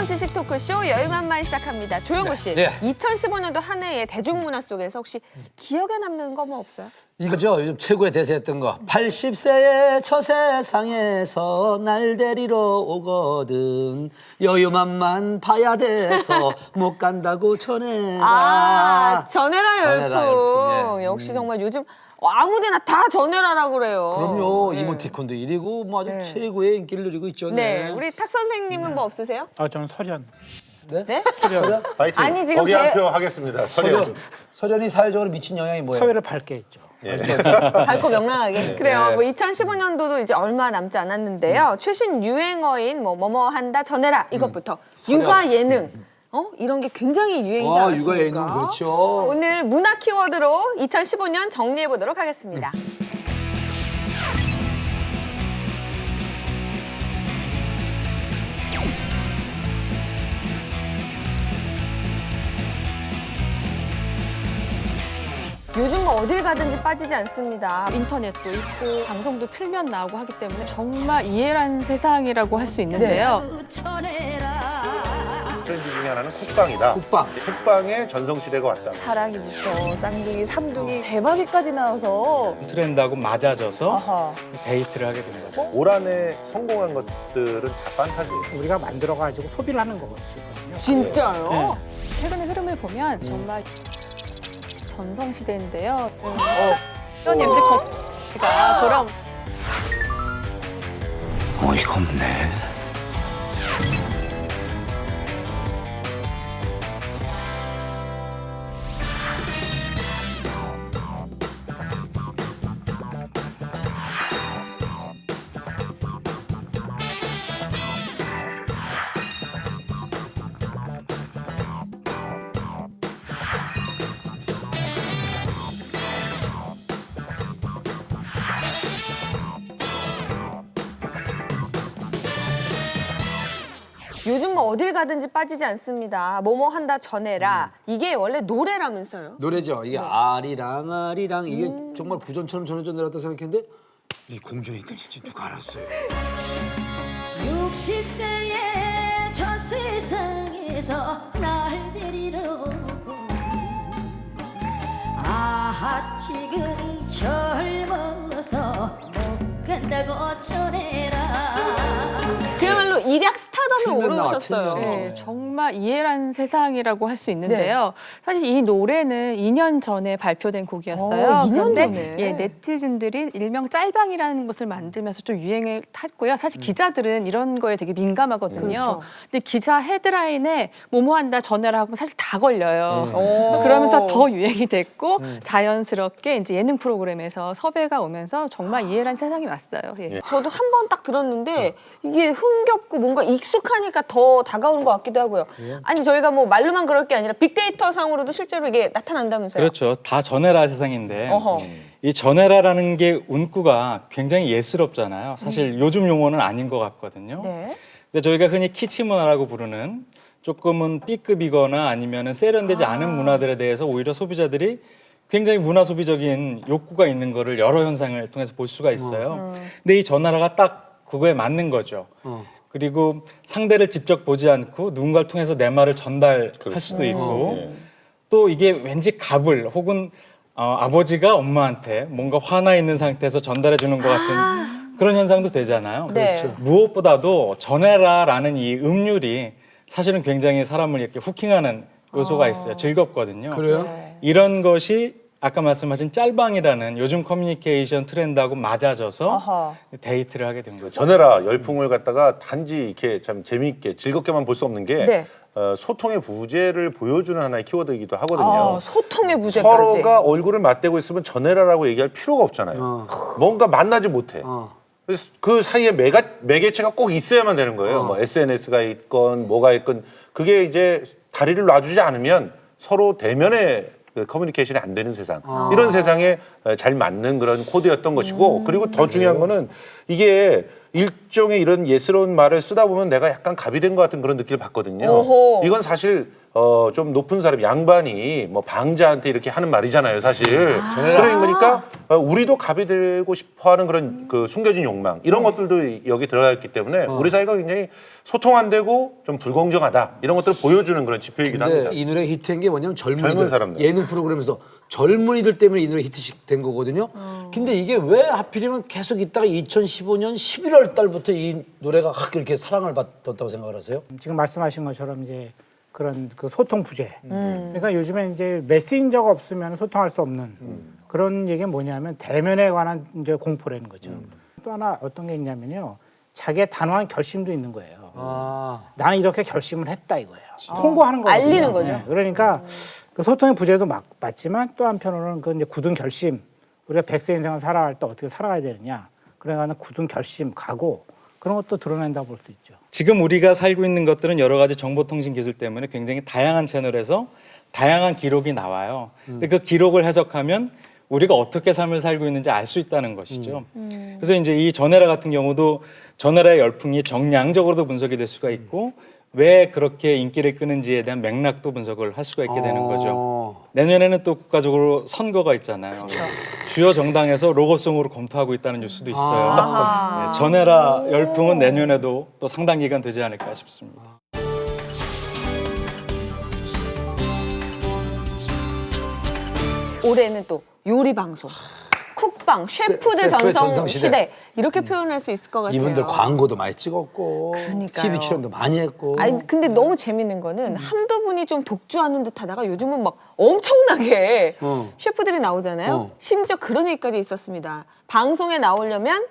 지식 토크쇼 여유만만 시작합니다. 조영우 씨, 네. 2015년도 한 해의 대중문화 속에서 혹시 기억에 남는 거 뭐 없어요? 이거죠. 요즘 최고의 대세였던 거. 80세의 저 세상에서 날 데리러 오거든. 여유만만 봐야 돼서 못 간다고 전해라. 아, 전해라 전해라 열풍. 열풍, 예. 역시 정말 요즘 아무데나 다 전해라라고 그래요. 그럼요. 네. 이모티콘도 1위고 뭐 아주 네. 최고의 인기를 누리고 있죠. 네, 우리 탁 선생님은 뭐 없으세요? 아, 저는 설현. 네? 서련? 파이팅. 아니, 지금 거기 한 표 하겠습니다. 서련. 서련이 사회적으로 미친 영향이 뭐예요? 사회를 밝게 했죠. 밝고 명랑하게. 그래요. 네. 뭐 2015년도도 이제 얼마 남지 않았는데요. 최신 유행어인 뭐뭐 한다 전해라 이것부터 육아 예능. 이런 게 굉장히 유행이지 않았습니까? 육아 예능 그렇죠. 오늘 문화 키워드로 2015년 정리해 보도록 하겠습니다. 요즘 뭐 어딜 가든지 빠지지 않습니다. 인터넷도 있고 방송도 틀면 나오고 하기 때문에 정말 이해란 세상이라고 할 수 있는데요. 트렌드 중에 하나는 쿡방이다. 쿡방. 쿡방의 전성시대가 왔다. 사랑이부터 쌍둥이, 삼둥이, 대박이까지 나와서 트렌드하고 맞아져서 어허. 데이트를 하게 된 거죠. 올 한해 성공한 것들은 다 판타지예요. 우리가 만들어가지고 소비를 하는 거거든요. 진짜요? 최근의 흐름을 보면 정말 전성시대인데요. 이런 MZ 커플가 돌아온 어이가 없네. 요즘 뭐 어딜 가든지 빠지지 않습니다. 뭐뭐 한다 전해라. 이게 원래 노래라면서요? 노래죠. 이게 아리랑 이게 정말 부전처럼 전해져 내려왔다 생각했는데 이 공정이 있던지 누가 알았어요. 60세의 저 세상에서 날 데리러 오고 지금 젊어서 못 간다고 전해라. 그야말로 일약 스타덤에 틀면 나와, 오르셨어요. 틀면. 네, 정말 이해란 세상이라고 할 수 있는데요. 사실 이 노래는 2년 전에 발표된 곡이었어요. 2년 그런데 전에? 예, 네티즌들이 일명 짤방이라는 것을 만들면서 좀 유행을 탔고요. 사실 기자들은 이런 거에 되게 민감하거든요. 그렇죠. 근데 기사 헤드라인에 뭐뭐 한다 전해라 하고 사실 다 걸려요. 오. 그러면서 더 유행이 됐고 자연스럽게 이제 예능 프로그램에서 섭외가 오면서 정말 이해란 세상이 왔어요. 예. 저도 한 번 딱 들었는데 이게 흥겹고 뭔가 익숙하니까 더 다가오는 것 같기도 하고요. 아니 저희가 뭐 말로만 그럴 게 아니라 빅데이터 상으로도 실제로 이게 나타난다면서요? 그렇죠. 다 전해라 세상인데 어허. 이 전해라라는 게 문구가 굉장히 예스럽잖아요. 사실 요즘 용어는 아닌 것 같거든요. 네. 근데 저희가 흔히 키치 문화라고 부르는 조금은 B급이거나 아니면은 세련되지 않은 문화들에 대해서 오히려 소비자들이 굉장히 문화 소비적인 욕구가 있는 거를 여러 현상을 통해서 볼 수가 있어요. 근데 이 전해라가 딱 그거에 맞는 거죠. 그리고 상대를 직접 보지 않고 누군가를 통해서 내 말을 전달할 수도 있고 또 이게 왠지 갑을 혹은 아버지가 엄마한테 뭔가 화나 있는 상태에서 전달해 주는 것 같은 그런 현상도 되잖아요. 네. 그렇죠. 무엇보다도 전해라라는 이 음률이 사실은 굉장히 사람을 이렇게 후킹하는 요소가 있어요. 즐겁거든요. 그래요? 이런 것이 아까 말씀하신 짤방이라는 요즘 커뮤니케이션 트렌드하고 맞아져서 어허. 데이트를 하게 된 거죠. 전해라 열풍을 갖다가 단지 이렇게 참 재미있게 즐겁게만 볼 수 없는 게 네. 소통의 부재를 보여주는 하나의 키워드이기도 하거든요. 소통의 부재까지. 서로가 얼굴을 맞대고 있으면 전해라라고 얘기할 필요가 없잖아요. 뭔가 만나지 못해. 그래서 그 사이에 매개체가 꼭 있어야만 되는 거예요. 뭐 SNS가 있건 뭐가 있건 그게 이제 다리를 놔주지 않으면 서로 대면의 그 커뮤니케이션이 안 되는 세상. 이런 세상에 잘 맞는 그런 코드였던 것이고 그리고 더 중요한 거는 이게 일종의 이런 예스러운 말을 쓰다 보면 내가 약간 갑이 된 것 같은 그런 느낌을 받거든요. 오호. 이건 사실 좀 높은 사람 양반이 뭐 방자한테 이렇게 하는 말이잖아요, 사실. 그러니까 우리도 갑이 되고 싶어하는 그런 그 숨겨진 욕망 이런 것들도 여기 들어가 있기 때문에 우리 사회가 굉장히 소통 안 되고 좀 불공정하다 이런 것들을 보여주는 그런 지표이기도 근데 합니다. 이 노래 히트한 게 뭐냐면 젊은 젊은이들 사람들. 예능 프로그램에서 젊은이들 때문에 이 노래 히트된 거거든요. 근데 이게 왜 하필이면 계속 있다가 2015년 11월 달부터 이 노래가 확 이렇게 사랑을 받았다고 생각을 하세요? 지금 말씀하신 것처럼 이제 그런 그 소통 부재. 그러니까 요즘에 이제 메신저가 없으면 소통할 수 없는 그런 얘기가 뭐냐면 대면에 관한 이제 공포라는 거죠. 또 하나 어떤 게 있냐면요. 자기의 단호한 결심도 있는 거예요. 나는 이렇게 결심을 했다 이거예요. 통보하는 거거든요. 알리는 거죠. 네, 그러니까 그 소통의 부재도 맞지만 또 한편으로는 그 이제 굳은 결심. 우리가 100세 인생을 살아갈 때 어떻게 살아가야 되느냐. 그래가는 굳은 결심, 각오 그런 것도 드러낸다고 볼 수 있죠. 지금 우리가 살고 있는 것들은 여러 가지 정보통신 기술 때문에 굉장히 다양한 채널에서 다양한 기록이 나와요. 근데 그 기록을 해석하면 우리가 어떻게 삶을 살고 있는지 알 수 있다는 것이죠. 그래서 이제 이 전해라 같은 경우도 전해라의 열풍이 정량적으로도 분석이 될 수가 있고 왜 그렇게 인기를 끄는지에 대한 맥락도 분석을 할 수가 있게 되는 거죠. 내년에는 또 국가적으로 선거가 있잖아요. 주요 정당에서 로고송으로 검토하고 있다는 뉴스도 있어요. 네, 전해라 열풍은 내년에도 또 상당 기간 되지 않을까 싶습니다. 올해는 또 요리 방송, 쿡방, 셰프들 셰프의 전성 전성시대. 시대 이렇게 표현할 수 있을 것 같아요. 이분들 광고도 많이 찍었고 그러니까요. TV 출연도 많이 했고. 아니 근데 너무 재밌는 거는 한두 분이 좀 독주하는 듯하다가 요즘은 막 엄청나게 셰프들이 나오잖아요. 심지어 그런 얘기까지 있었습니다. 방송에 나오려면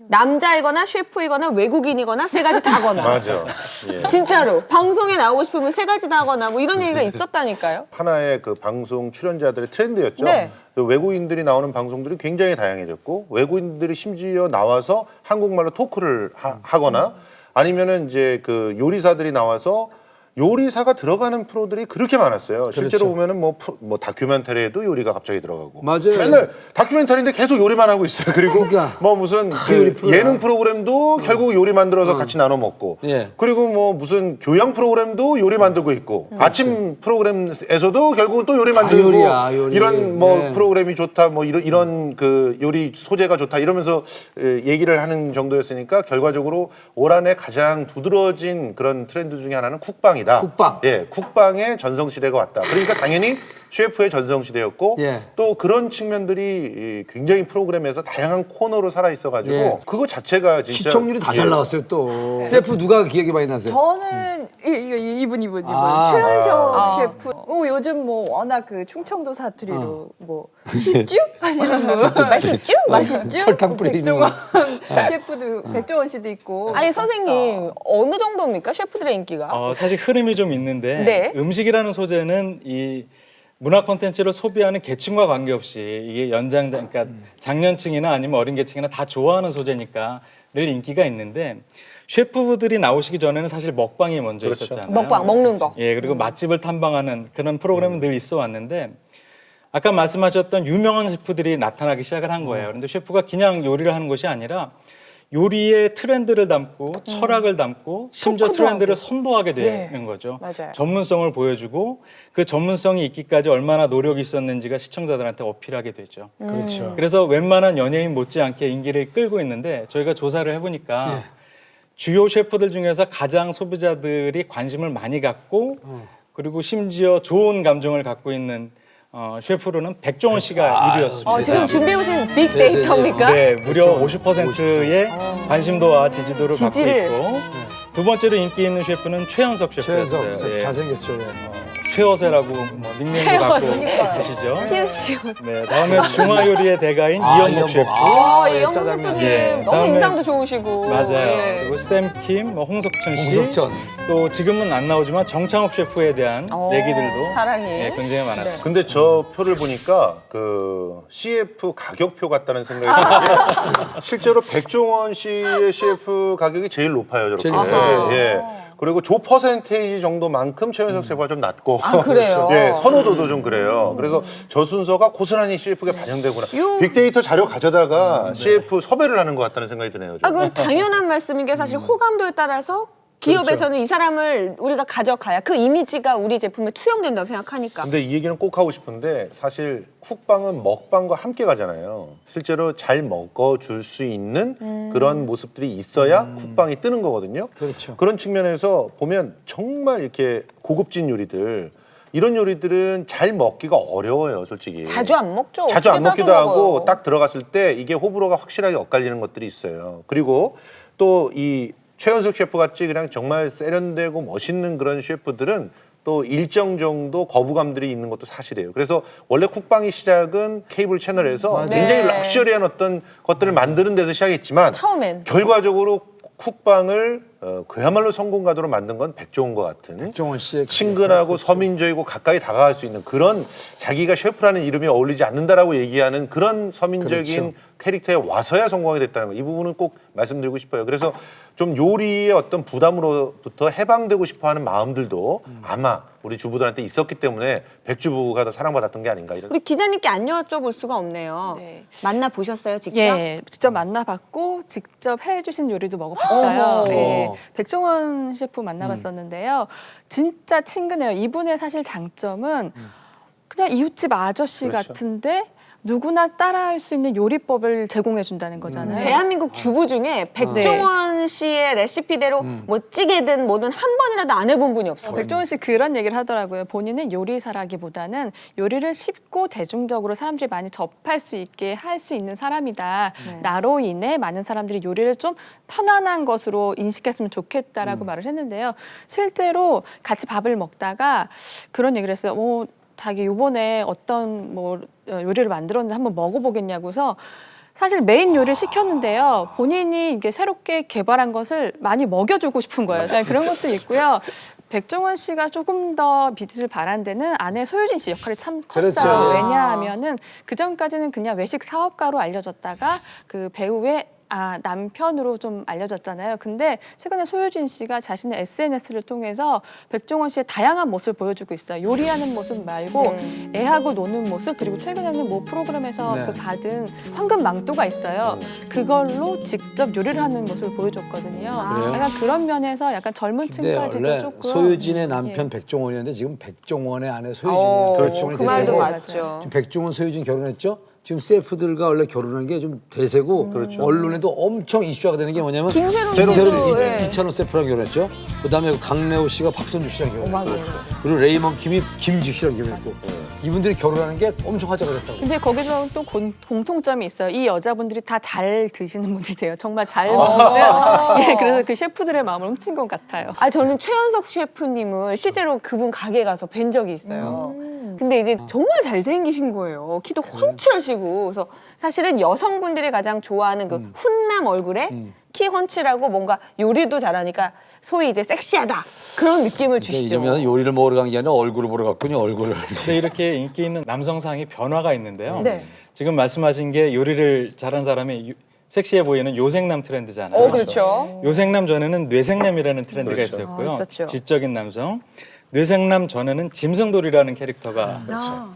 남자이거나 셰프이거나 외국인이거나 세 가지 다거나. 맞아. 예. 진짜로 방송에 나오고 싶으면 세 가지 다거나 뭐 이런 얘기가 있었다니까요. 하나의 그 방송 출연자들의 트렌드였죠. 네. 외국인들이 나오는 방송들이 굉장히 다양해졌고 외국인들이 심지어 나와서 한국말로 토크를 하거나 아니면은 이제 그 요리사들이 나와서 요리사가 들어가는 프로들이 그렇게 많았어요. 실제로 보면은 뭐 다큐멘터리에도 요리가 갑자기 들어가고. 맞아요. 맨날 다큐멘터리인데 계속 요리만 하고 있어요. 그리고 그러니까. 뭐 무슨 요리 그 프로야. 예능 프로그램도 결국 요리 만들어서 같이 나눠 먹고. 예. 그리고 뭐 무슨 교양 프로그램도 요리 만들고 있고. 아침 프로그램에서도 결국은 또 요리 만들고. 요리야, 요리. 이런 뭐 네. 프로그램이 좋다. 뭐 이런 그 요리 소재가 좋다. 이러면서 얘기를 하는 정도였으니까 결과적으로 올 한해 가장 두드러진 그런 트렌드 중에 하나는 쿡방이다. 쿡방. 예, 쿡방의 전성시대가 왔다. 그러니까 당연히 셰프의 전성시대였고 예. 또 그런 측면들이 굉장히 프로그램에서 다양한 코너로 살아있어가지고 예. 그거 자체가 진짜 시청률이 다 잘 예. 나왔어요 또. 셰프 누가 기억이 많이 나세요? 저는 이분 아. 최현석 셰프. 요즘 뭐 워낙 그 충청도 사투리로 뭐 시쭈 하시는 분 맛있쭈 맛있쭈 설탕 뿌리는 백종원 셰프도 백종원 씨도 있고. 아니 선생님 어느 정도입니까 셰프들의 인기가? 사실 흐름이 좀 있는데 네. 음식이라는 소재는 이 문화 콘텐츠를 소비하는 계층과 관계없이 이게 그러니까 장년층이나 아니면 어린 계층이나 다 좋아하는 소재니까 늘 인기가 있는데 셰프들이 나오시기 전에는 사실 먹방이 먼저 그렇죠. 있었잖아요. 먹방 먹는 거. 예, 그리고 맛집을 탐방하는 그런 프로그램은 늘 있어 왔는데 아까 말씀하셨던 유명한 셰프들이 나타나기 시작을 한 거예요. 그런데 셰프가 그냥 요리를 하는 것이 아니라 요리의 트렌드를 담고 철학을 담고 심지어 토크도 트렌드를 하고. 선도하게 되는 거죠. 맞아요. 전문성을 보여주고 그 전문성이 있기까지 얼마나 노력이 있었는지가 시청자들한테 어필하게 되죠. 그렇죠. 그래서 웬만한 연예인 못지않게 인기를 끌고 있는데 저희가 조사를 해보니까 주요 셰프들 중에서 가장 소비자들이 관심을 많이 갖고 그리고 심지어 좋은 감정을 갖고 있는 셰프로는 백종원 씨가 1위였습니다. 지금 준비해 오신 빅데이터입니까? 네, 무려 50%의 관심도와 지지도를 지지를. 갖고 있고 두 번째로 인기 있는 셰프는 최현석 셰프였어요. 최현석 예. 잘생겼죠. 예. 최어세라고 뭐 닉네임도 갖고 있으시죠. 희우씨. 네, 다음에 중화 요리의 대가인 이현복. 이현복 셰프. 예, 이영국 짜장면. 셰프님 예, 너무 다음에- 인상도 좋으시고. 맞아요. 예. 그리고 샘킴, 홍석천 씨, 홍석천. 또 지금은 안 나오지만 정창욱 셰프에 대한 얘기들도 사랑이. 예, 굉장히 많았어요. 근데 저 표를 보니까 그 CF 가격표 같다는 생각이 드는데 실제로 백종원 씨의 CF 가격이 제일 높아요. 저렇게. 제일 높아요. 예. 그리고 조 퍼센테이지 정도만큼 최현석 셰프가 좀 낮고 그래요? 예, 선호도도 좀 그래요. 그래서 저 순서가 고스란히 CF가 반영되구나. 빅데이터 자료 가져다가 CF 섭외를 하는 것 같다는 생각이 드네요. 저는. 그건 당연한 말씀인 게 사실 호감도에 따라서 기업에서는 이 사람을 우리가 가져가야 그 이미지가 우리 제품에 투영된다고 생각하니까. 근데 이 얘기는 꼭 하고 싶은데 사실 쿡방은 먹방과 함께 가잖아요. 실제로 잘 먹어줄 수 있는 그런 모습들이 있어야 쿡방이 뜨는 거거든요. 그렇죠. 그런 측면에서 보면 정말 이렇게 고급진 요리들 이런 요리들은 잘 먹기가 어려워요, 솔직히. 자주 안 먹죠. 자주 안 어떻게 먹기도 자주 하고 먹어요? 딱 들어갔을 때 이게 호불호가 확실하게 엇갈리는 것들이 있어요. 그리고 또 이 최현숙 셰프 같이 그냥 정말 세련되고 멋있는 그런 셰프들은 또 일정 정도 거부감들이 있는 것도 사실이에요. 그래서 원래 쿡방의 시작은 케이블 채널에서 굉장히 네. 럭셔리한 어떤 것들을 만드는 데서 시작했지만 처음엔. 결과적으로 쿡방을 그야말로 성공 가도로 만든 건 백종원과 같은 백종원 씨의 친근하고 서민적이고 가까이 다가갈 수 있는 그런 자기가 셰프라는 이름이 어울리지 않는다라고 얘기하는 그런 서민적인 그렇죠. 캐릭터에 와서야 성공하게 됐다는 거. 이 부분은 꼭 말씀드리고 싶어요. 그래서 좀 요리의 어떤 부담으로부터 해방되고 싶어하는 마음들도 아마 우리 주부들한테 있었기 때문에 백주부가 더 사랑받았던 게 아닌가 이런. 우리 기자님께 안 여쭤볼 수가 없네요. 네. 만나 보셨어요, 직접? 예, 직접 만나봤고 직접 해주신 요리도 먹어봤어요. 어허. 예, 백종원 셰프 만나봤었는데요. 진짜 친근해요. 이분의 사실 장점은 그냥 이웃집 아저씨 그렇죠. 같은데 누구나 따라할 수 있는 요리법을 제공해 준다는 거잖아요. 대한민국 주부 중에 백종원 씨의 레시피대로 뭐 찌개든 뭐든 한 번이라도 안 해본 분이 없어요. 백종원 씨 그런 얘기를 하더라고요. 본인은 요리사라기보다는 요리를 쉽고 대중적으로 사람들이 많이 접할 수 있게 할 수 있는 사람이다. 나로 인해 많은 사람들이 요리를 좀 편안한 것으로 인식했으면 좋겠다라고 말을 했는데요. 실제로 같이 밥을 먹다가 그런 얘기를 했어요. 자기 요번에 어떤 요리를 만들었는데 한번 먹어보겠냐고서 사실 메인 요리를 시켰는데요. 본인이 이게 새롭게 개발한 것을 많이 먹여주고 싶은 거예요. 그런 것도 있고요. 백종원 씨가 조금 더 빛을 발한 데는 아내 소유진 씨 역할이 참 컸어요. 그렇죠. 왜냐하면은 그 전까지는 그냥 외식 사업가로 알려졌다가 그 배우의 남편으로 좀 알려졌잖아요. 근데 최근에 소유진 씨가 자신의 SNS를 통해서 백종원 씨의 다양한 모습을 보여주고 있어요. 요리하는 모습 말고 애하고 노는 모습, 그리고 최근에는 뭐 프로그램에서 네. 그 받은 황금 망토가 있어요. 그걸로 직접 요리를 하는 모습을 보여줬거든요. 그래요? 약간 그런 면에서 약간 젊은 근데 층까지도 원래 조금 소유진의 남편 예. 백종원이었는데 지금 백종원의 아내 소유진이에요. 그렇죠. 그 말도 네, 맞죠. 지금 백종원 소유진 결혼했죠? 지금 셰프들과 원래 결혼한 게 좀 대세고 언론에도 엄청 이슈화가 되는 게 뭐냐면 김세롬 김세롬 씨도, 예. 이찬원 셰프랑 결혼했죠. 그다음에 강래호 씨가 박선주 씨랑 결혼했고 그리고 레이먼 킴이 김지우 씨랑 결혼했고 이분들이 결혼하는 게 엄청 화제가 됐다고. 근데 거기서 또 공통점이 있어요. 이 여자분들이 다 잘 드시는 분이세요. 정말 잘 먹는. 예, 그래서 그 셰프들의 마음을 훔친 것 같아요. 저는 최현석 셰프님을 실제로 그분 가게 가서 뵌 적이 있어요. 근데 이제 정말 잘생기신 거예요. 키도 훤칠하시고. 그래서 사실은 여성분들이 가장 좋아하는 그 훈남 얼굴에 키 훤칠하고 뭔가 요리도 잘하니까 소위 이제 섹시하다. 그런 느낌을 주시죠. 이러면 요리를 먹으러 간 게 아니라 얼굴을 보러 갔군요. 얼굴을. 근데 이렇게 인기 있는 남성상의 변화가 있는데요. 네. 지금 말씀하신 게 요리를 잘한 사람이 섹시해 보이는 요생남 트렌드잖아요. 그렇죠. 요생남 전에는 뇌생남이라는 트렌드가 그렇죠. 있었고요. 있었죠. 지적인 남성. 뇌생남 전에는 짐승돌이라는 캐릭터가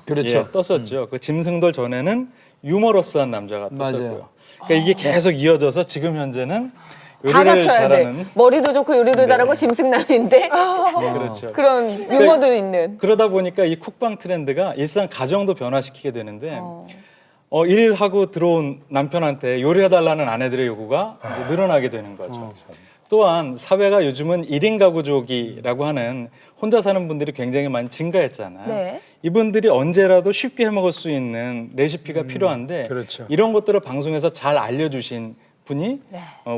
그렇죠. 예, 떴었죠. 그 짐승돌 전에는 유머러스한 남자가 떴었고요. 맞아요. 그러니까 이게 계속 이어져서 지금 현재는 다 요리를 갖춰야 잘하는 돼. 머리도 좋고 요리도 잘하고 짐승남인데 그렇죠. 그런 유머도 있는. 그러다 보니까 이 쿡방 트렌드가 일상 가정도 변화시키게 되는데 일하고 들어온 남편한테 요리해달라는 아내들의 요구가 이제 늘어나게 되는 거죠. 또한 사회가 요즘은 1인 가구족이라고 하는 혼자 사는 분들이 굉장히 많이 증가했잖아요. 네. 이분들이 언제라도 쉽게 해먹을 수 있는 레시피가 필요한데 그렇죠. 이런 것들을 방송에서 잘 알려주신 분이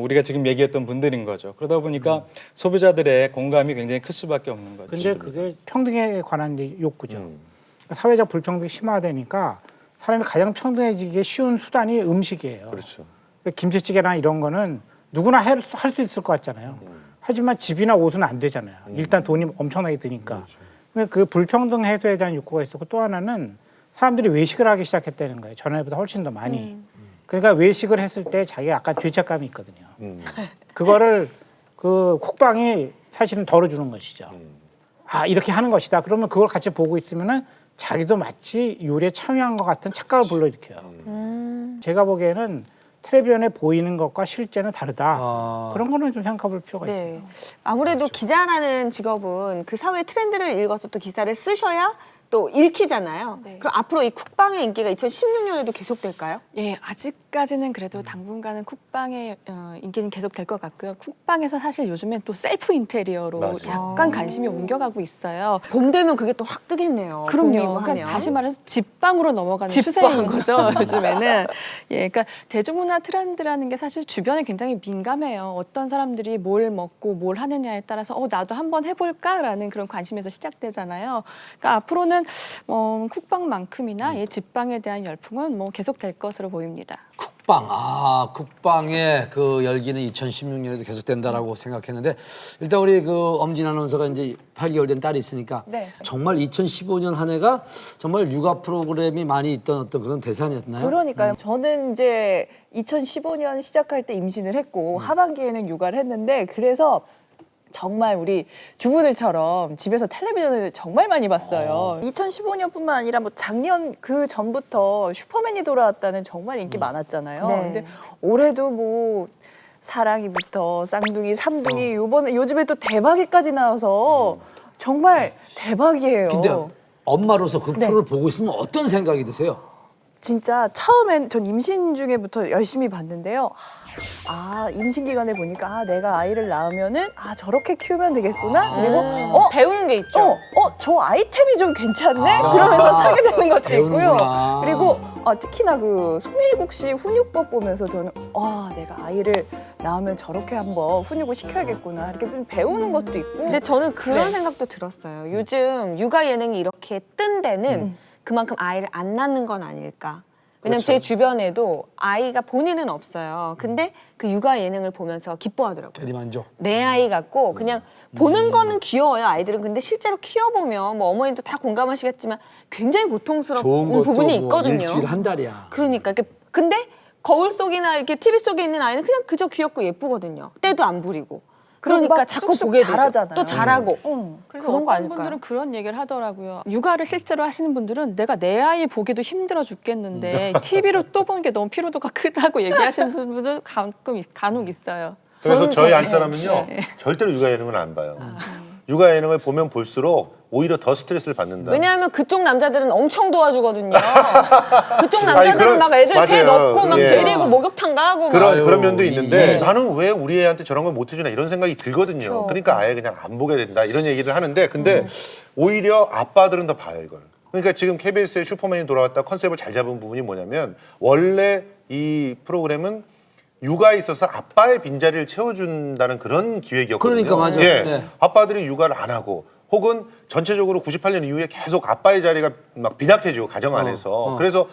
우리가 지금 얘기했던 분들인 거죠. 그러다 보니까 소비자들의 공감이 굉장히 클 수밖에 없는 거죠. 근데 그게 평등에 관한 이제 욕구죠. 그러니까 사회적 불평등이 심화되니까 사람이 가장 평등해지기 쉬운 수단이 음식이에요. 그렇죠. 그러니까 김치찌개나 이런 거는 누구나 할 수 있을 것 같잖아요. 하지만 집이나 옷은 안 되잖아요. 일단 돈이 엄청나게 드니까. 근데 그 불평등 해소에 대한 욕구가 있었고 또 하나는 사람들이 외식을 하기 시작했다는 거예요. 전에보다 훨씬 더 많이. 그러니까 외식을 했을 때 자기가 약간 죄책감이 있거든요. 그거를 그 쿡방이 사실은 덜어주는 것이죠. 이렇게 하는 것이다. 그러면 그걸 같이 보고 있으면은 자기도 마치 요리에 참여한 것 같은 착각을 불러일으켜요. 제가 보기에는 텔레비전에 보이는 것과 실제는 다르다. 그런 거는 좀 생각해볼 필요가 있어요. 네. 아무래도 기자라는 직업은 그 사회 트렌드를 읽어서 또 기사를 쓰셔야 또 읽히잖아요. 네. 그럼 앞으로 이 쿡방의 인기가 2016년에도 계속될까요? 예, 아직까지는 그래도 당분간은 쿡방의 인기는 계속될 것 같고요. 쿡방에서 사실 요즘엔 또 셀프 인테리어로 맞아요. 약간 관심이 옮겨가고 있어요. 봄 되면 그게 또 확 뜨겠네요. 그럼요. 봄이고 그러니까 하면. 다시 말해서 집방으로 넘어가는 집방. 추세인 거죠. 요즘에는. 예, 그러니까 대중문화 트렌드라는 게 사실 주변에 굉장히 민감해요. 어떤 사람들이 뭘 먹고 뭘 하느냐에 따라서 나도 한번 해볼까라는 그런 관심에서 시작되잖아요. 그러니까 앞으로는 쿡방만큼이나 집방에 대한 열풍은 계속될 것으로 보입니다. 쿡방, 쿡방의 그 열기는 2016년에도 계속된다라고 생각했는데 일단 우리 그 엄진 아나운서가 이제 8개월 된 딸이 있으니까 네. 정말 2015년 한 해가 정말 육아 프로그램이 많이 있던 어떤 그런 대상이었나요? 그러니까요. 저는 이제 2015년 시작할 때 임신을 했고 하반기에는 육아를 했는데 그래서 정말 우리 주부들처럼 집에서 텔레비전을 정말 많이 봤어요. 2015년뿐만 아니라 뭐 작년 그 전부터 슈퍼맨이 돌아왔다는 정말 인기 많았잖아요. 네. 근데 올해도 뭐 사랑이부터 쌍둥이, 삼둥이 요즘에 또 대박이까지 나와서 정말 대박이에요. 근데 엄마로서 그 네. 프로를 보고 있으면 어떤 생각이 드세요? 진짜 처음엔 전 임신 중에부터 열심히 봤는데요. 임신 기간에 보니까 내가 아이를 낳으면은 저렇게 키우면 되겠구나. 그리고 배우는 게 있죠. 저 아이템이 좀 괜찮네. 그러면서 사게 되는 것도 있고요. 배우는구나. 그리고 특히나 그 송일국 씨 훈육법 보면서 저는 내가 아이를 낳으면 저렇게 한번 훈육을 시켜야겠구나. 이렇게 좀 배우는 것도 있고. 근데 저는 그런 네. 생각도 들었어요. 요즘 육아 예능이 이렇게 뜬 데는 그만큼 아이를 안 낳는 건 아닐까. 왜냐면 그렇죠. 제 주변에도 아이가 본인은 없어요. 근데 그 육아 예능을 보면서 기뻐하더라고요. 대리만족. 내 아이 같고 그냥 보는 거는 귀여워요, 아이들은. 근데 실제로 키워보면 뭐 어머님도 다 공감하시겠지만 굉장히 좋은 고통스러운 것도 부분이 뭐 있거든요. 일주일에 한 달이야. 그러니까 근데 거울 속이나 이렇게 TV 속에 있는 아이는 그냥 그저 귀엽고 예쁘거든요. 때도 안 부리고. 그리고 그러니까 막 자꾸 쑥쑥 보게 되죠. 자라잖아요. 또 잘하고. 그래서 그런 거 어떤 아닐까요? 분들은 그런 얘기를 하더라고요. 육아를 실제로 하시는 분들은 내가 내 아이 보기도 힘들어 죽겠는데 TV로 또 보는 게 너무 피로도가 크다고 얘기하시는 분들도 간혹 있어요. 그래서 저희 저는 안사람은요 네. 절대로 육아 예능은 안 봐요. 육아 예능을 보면 볼수록 오히려 더 스트레스를 받는다. 왜냐하면 그쪽 남자들은 엄청 도와주거든요. 그쪽 남자들은 그런- 막 애들 배 맞아요. 넣고 막 예. 데리고 목욕탕 가고 막. 그런 면도 있는데 예. 나는 왜 우리 애한테 저런 걸 못 해주나 이런 생각이 들거든요. 그러니까 아예 그냥 안 보게 된다 이런 얘기를 하는데 근데 오히려 아빠들은 더 봐요 이걸. 그러니까 지금 KBS의 슈퍼맨이 돌아왔다 컨셉을 잘 잡은 부분이 뭐냐면 원래 이 프로그램은 육아에 있어서 아빠의 빈자리를 채워준다는 그런 기획이었거든요. 그러니까 맞아요. 예. 네. 아빠들이 육아를 안 하고 혹은 전체적으로 98년 이후에 계속 아빠의 자리가 막 빈약해지고 가정 안에서 그래서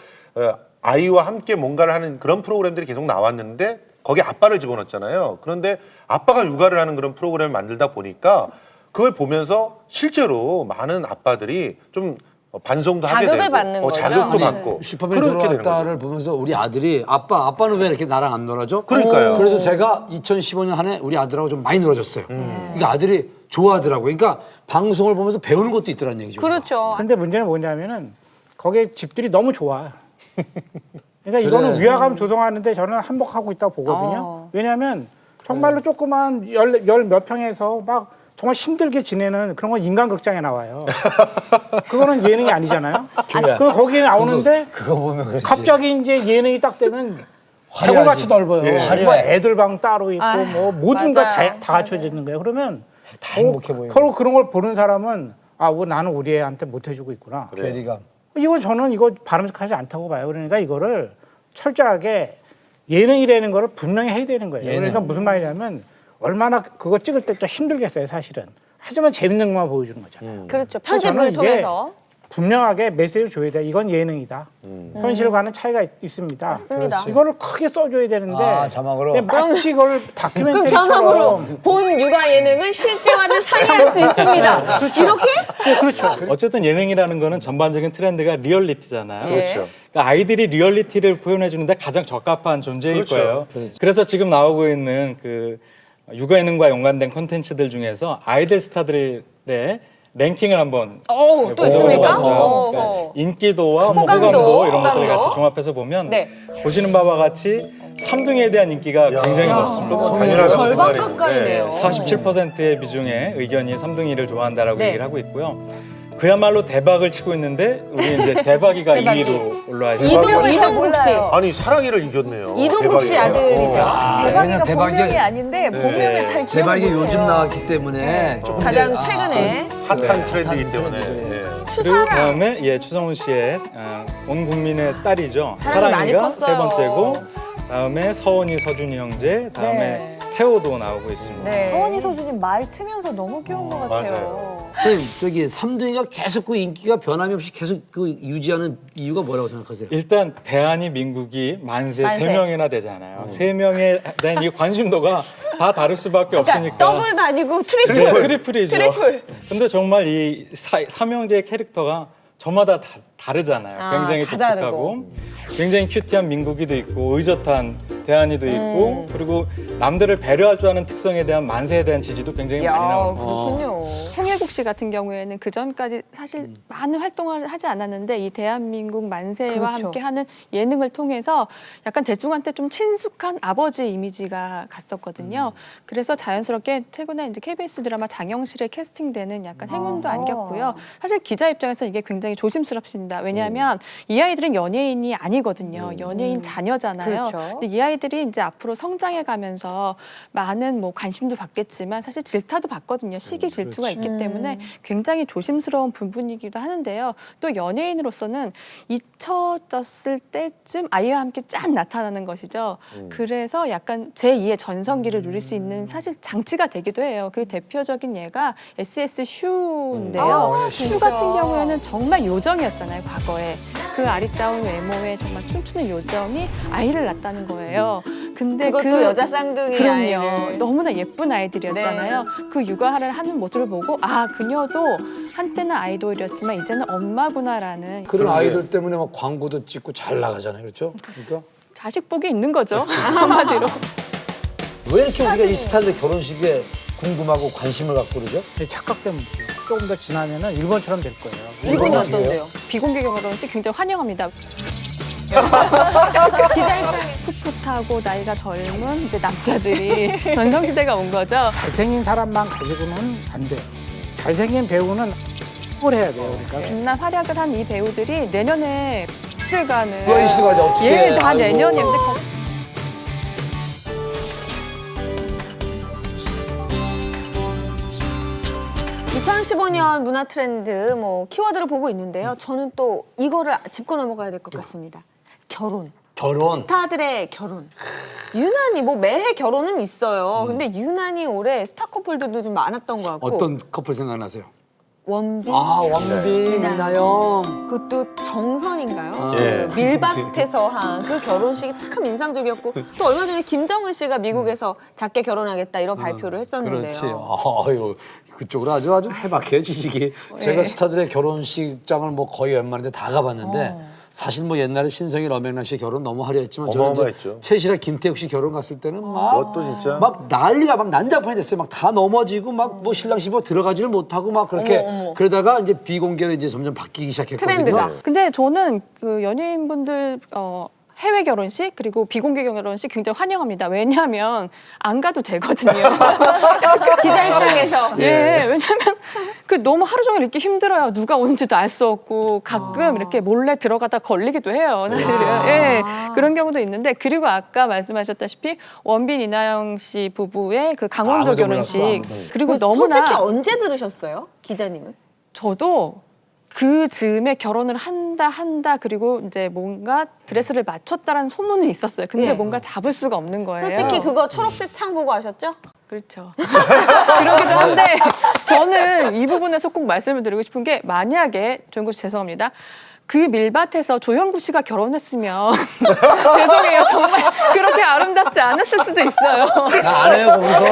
아이와 함께 뭔가를 하는 그런 프로그램들이 계속 나왔는데 거기에 아빠를 집어넣었잖아요. 그런데 아빠가 육아를 하는 그런 프로그램을 만들다 보니까 그걸 보면서 실제로 많은 아빠들이 좀 반성도 하게 자극을 되고 받는 거죠. 자극도 네. 받고 슈퍼맨 그렇게 되는 돌아왔다를 거죠. 보면서 우리 아들이 아빠는 왜 이렇게 나랑 안 놀아줘? 그러니까요. 그래서 제가 2015년 한 해 우리 아들하고 좀 많이 놀아줬어요. 그러니까 아들이 좋아하더라고요. 그러니까 방송을 보면서 배우는 것도 있더란 얘기죠. 그렇죠. 근데 문제는 뭐냐면은 거기에 집들이 너무 좋아. 그러니까 이거는 위화감 조성하는데 저는 한몫하고 있다고 보거든요. 왜냐하면 정말로 조그만 열 몇 평에서 막 정말 힘들게 지내는 그런 건 인간극장에 나와요. 그거는 예능이 아니잖아요. 그럼 거기에 나오는데 그거 보면 그렇지. 갑자기 이제 예능이 딱 되면 화려하지. 대골같이 넓어요. 예. 뭐 화려해. 애들 방 따로 있고 뭐 모든 거 맞아요. 다 갖춰져 있는 거예요. 그러면 다 행복해 보이고. 결국 그런 걸 보는 사람은 나는 우리 애한테 못 해주고 있구나. 괴리감. 이건 저는 이거 바람직하지 않다고 봐요. 그러니까 이거를 철저하게 예능이라는 거를 분명히 해야 되는 거예요. 예능. 그러니까 무슨 말이냐면 얼마나 그거 찍을 때 또 힘들겠어요, 사실은. 하지만 재밌는 것만 보여주는 거잖아요. 그렇죠. 저는 편집을 이게 통해서. 분명하게 메시지를 줘야 돼. 이건 예능이다. 현실과는 차이가 있습니다. 맞습니다. 그렇지. 이거를 크게 써줘야 되는데 자막으로. 그냥 마치 이걸 그럼 다큐멘터리처럼 자막으로 본 육아 예능은 실제와는 상이할 수 있습니다. 이렇게? 그렇죠. 어쨌든 예능이라는 거는 전반적인 트렌드가 리얼리티잖아요. 그렇죠. 그러니까 아이들이 리얼리티를 표현해 주는데 가장 적합한 존재일 그렇죠. 거예요. 그래서 지금 나오고 있는 그 육아 예능과 연관된 콘텐츠들 중에서 아이들 스타들의 랭킹을 한번 또 있습니까? 해봤어요. 그러니까 인기도와 호감도, 호감도 이런 것들을 호감도. 같이 종합해서 보면 네. 보시는 바와 같이 삼둥이에 대한 인기가 굉장히 높습니다. 당연하다고 절반 생각했는데. 가까이네요. 47%의 비중의 의견이 삼둥이를 좋아한다라고 네. 얘기를 하고 있고요. 그야말로 대박을 치고 있는데 우리 이제 대박이가 2위로 올라와 있습니다. 이동국 씨. 아니 사랑이를 이겼네요. 이동국 씨 대박이에요. 아들이죠. 대박이가 대박이- 본명이 아닌데 본명을 잘 기억 대박이 못해요. 요즘 나왔기 때문에 조금 가장 이제, 최근에 핫한 트렌드이기 때문에. 트렌드죠. 예. 그리고 다음에 추성훈 씨의 온 국민의 딸이죠. 사랑이 많이 사랑이가 컸어요. 세 번째고 다음에 서원이 서준이 형제 다음에 네. 태호도 나오고 있습니다. 서원이 서준이 말 트면서 너무 귀여운 것 같아요. 선생님 저기 삼둥이가 계속 그 인기가 변함이 없이 계속 그 유지하는 이유가 뭐라고 생각하세요? 일단 대한이 민국이 만세 만세. 3명이나 되잖아요. 3명에 대한 이 관심도가 다 다를 수밖에 없으니까. 더블도 아니고 트리플. 네, 트리플이죠. 트리플. 근데 정말 이 삼형제의 캐릭터가 저마다 다 다르잖아요. 아, 굉장히 다 독특하고 굉장히 큐티한 민국이도 있고 의젓한 대한이도 있고 그리고 남들을 배려할 줄 아는 특성에 대한 만세에 대한 지지도 굉장히 많이 야, 나옵니다. 그렇군요. 송혜국 씨 같은 경우에는 그 전까지 사실 많은 활동을 하지 않았는데 이 대한민국 만세와 그렇죠. 함께하는 예능을 통해서 약간 대중한테 좀 친숙한 아버지 이미지가 갔었거든요. 그래서 자연스럽게 최근에 이제 KBS 드라마 장영실에 캐스팅되는 약간 행운도 안겼고요. 사실 기자 입장에서 이게 굉장히 조심스럽습니다. 왜냐하면 이 아이들은 연예인이 아니거든요. 연예인 자녀잖아요. 그렇죠. 근데 이 아이들이 이제 앞으로 성장해 가면서 많은 뭐 관심도 받겠지만 사실 질타도 받거든요. 시기 질투가 있기 때문에 굉장히 조심스러운 부분이기도 하는데요. 또 연예인으로서는 잊혀졌을 때쯤 아이와 함께 짠 나타나는 것이죠. 그래서 약간 제2의 전성기를 누릴 수 있는 사실 장치가 되기도 해요. 그 대표적인 예가 SS 슈인데요. 슈 같은 경우에는 정말 요정이었잖아요, 과거에. 그 아리따운 외모에 정말 춤추는 요정이 아이를 낳았다는 거예요. 근데 그것도 여자 쌍둥이 그럼요. 아이를. 너무나 예쁜 아이들이었잖아요. 그 육아를 하는 모습을 보고 아 그녀도 한때는 아이돌이었지만 이제는 엄마구나라는 그런 아이들 때문에 막 광고도 찍고 잘 나가잖아요, 그렇죠? 그러니까 자식 복이 있는 거죠. 한마디로. 왜 이렇게 우리가 이 스타들의 결혼식에 궁금하고 관심을 갖고 그러죠? 제 착각 때문이죠. 조금 더 지나면은 일본처럼 될 거예요. 일본이 어떤데요? 비공개 결혼식 굉장히 환영합니다. 풋풋하고 나이가 젊은 이제 남자들이 전성시대가 온 거죠. 잘생긴 사람만 가지고는 안 돼요. 잘생긴 배우는 뭘 해야 돼요. 그러니까 빛난 활약을 한 이 배우들이 내년에 를 가는 유아인 씨가 이제 어떻게 예, 다 아이고. 내년이에요. 근데 2015년 문화 트렌드 뭐 키워드를 보고 있는데요. 저는 또 이거를 짚고 넘어가야 될 것 같습니다. 결혼. 결혼. 스타들의 결혼. 유난히 뭐 매해 결혼은 있어요. 근데 유난히 올해 스타 커플들도 좀 많았던 것 같고. 어떤 커플 생각나세요? 원빈. 아, 원빈, 이나영. 그것도 정선인가요? 예. 그 밀밭에서 한 그 결혼식이 참 인상적이었고 또 얼마 전에 김정은 씨가 미국에서 작게 결혼하겠다 이런 발표를 했었는데요. 그렇지. 아유, 그쪽으로 아주 해박해요, 지식이. 제가 스타들의 결혼식장을 뭐 거의 웬만한데 다 가봤는데 사실 뭐 옛날에 신성일 엄영란 씨 결혼 너무 화려했지만 저는 어마어마했죠. 이제 최실아 김태욱 씨 결혼 갔을 때는 그것도 진짜. 막 난리가 막 난장판이 됐어요. 막 다 넘어지고 막 뭐 신랑 신부 들어가지를 못하고 막 그렇게 그러다가 이제 비공개로 이제 점점 바뀌기 시작했거든요. 트렌드가. 근데 저는 그 연예인분들 해외 결혼식 그리고 비공개 결혼식 굉장히 환영합니다. 왜냐하면 안 가도 되거든요. 기자 입장에서. 예, 왜냐면 그 너무 하루 종일 이렇게 힘들어요. 누가 오는지도 알 수 없고 가끔 이렇게 몰래 들어가다 걸리기도 해요. 사실은. 예, 그런 경우도 있는데 그리고 아까 말씀하셨다시피 원빈 이나영 씨 부부의 그 강원도 아무도 결혼식 몰랐어, 아무도. 그리고 너무나 솔직히 언제 들으셨어요? 기자님은? 저도 그 즈음에 결혼을 한다 그리고 이제 뭔가 드레스를 맞췄다라는 소문은 있었어요. 근데 예. 뭔가 잡을 수가 없는 거예요. 솔직히 그거 초록색 창 보고 하셨죠? 그렇죠. 그러기도 한데 저는 이 부분에서 꼭 말씀을 드리고 싶은 게 만약에 조영구 씨 죄송합니다. 그 밀밭에서 조영구 씨가 결혼했으면 죄송해요. 정말 그렇게 아름답지 않았을 수도 있어요. 나 안 해요, 거기서.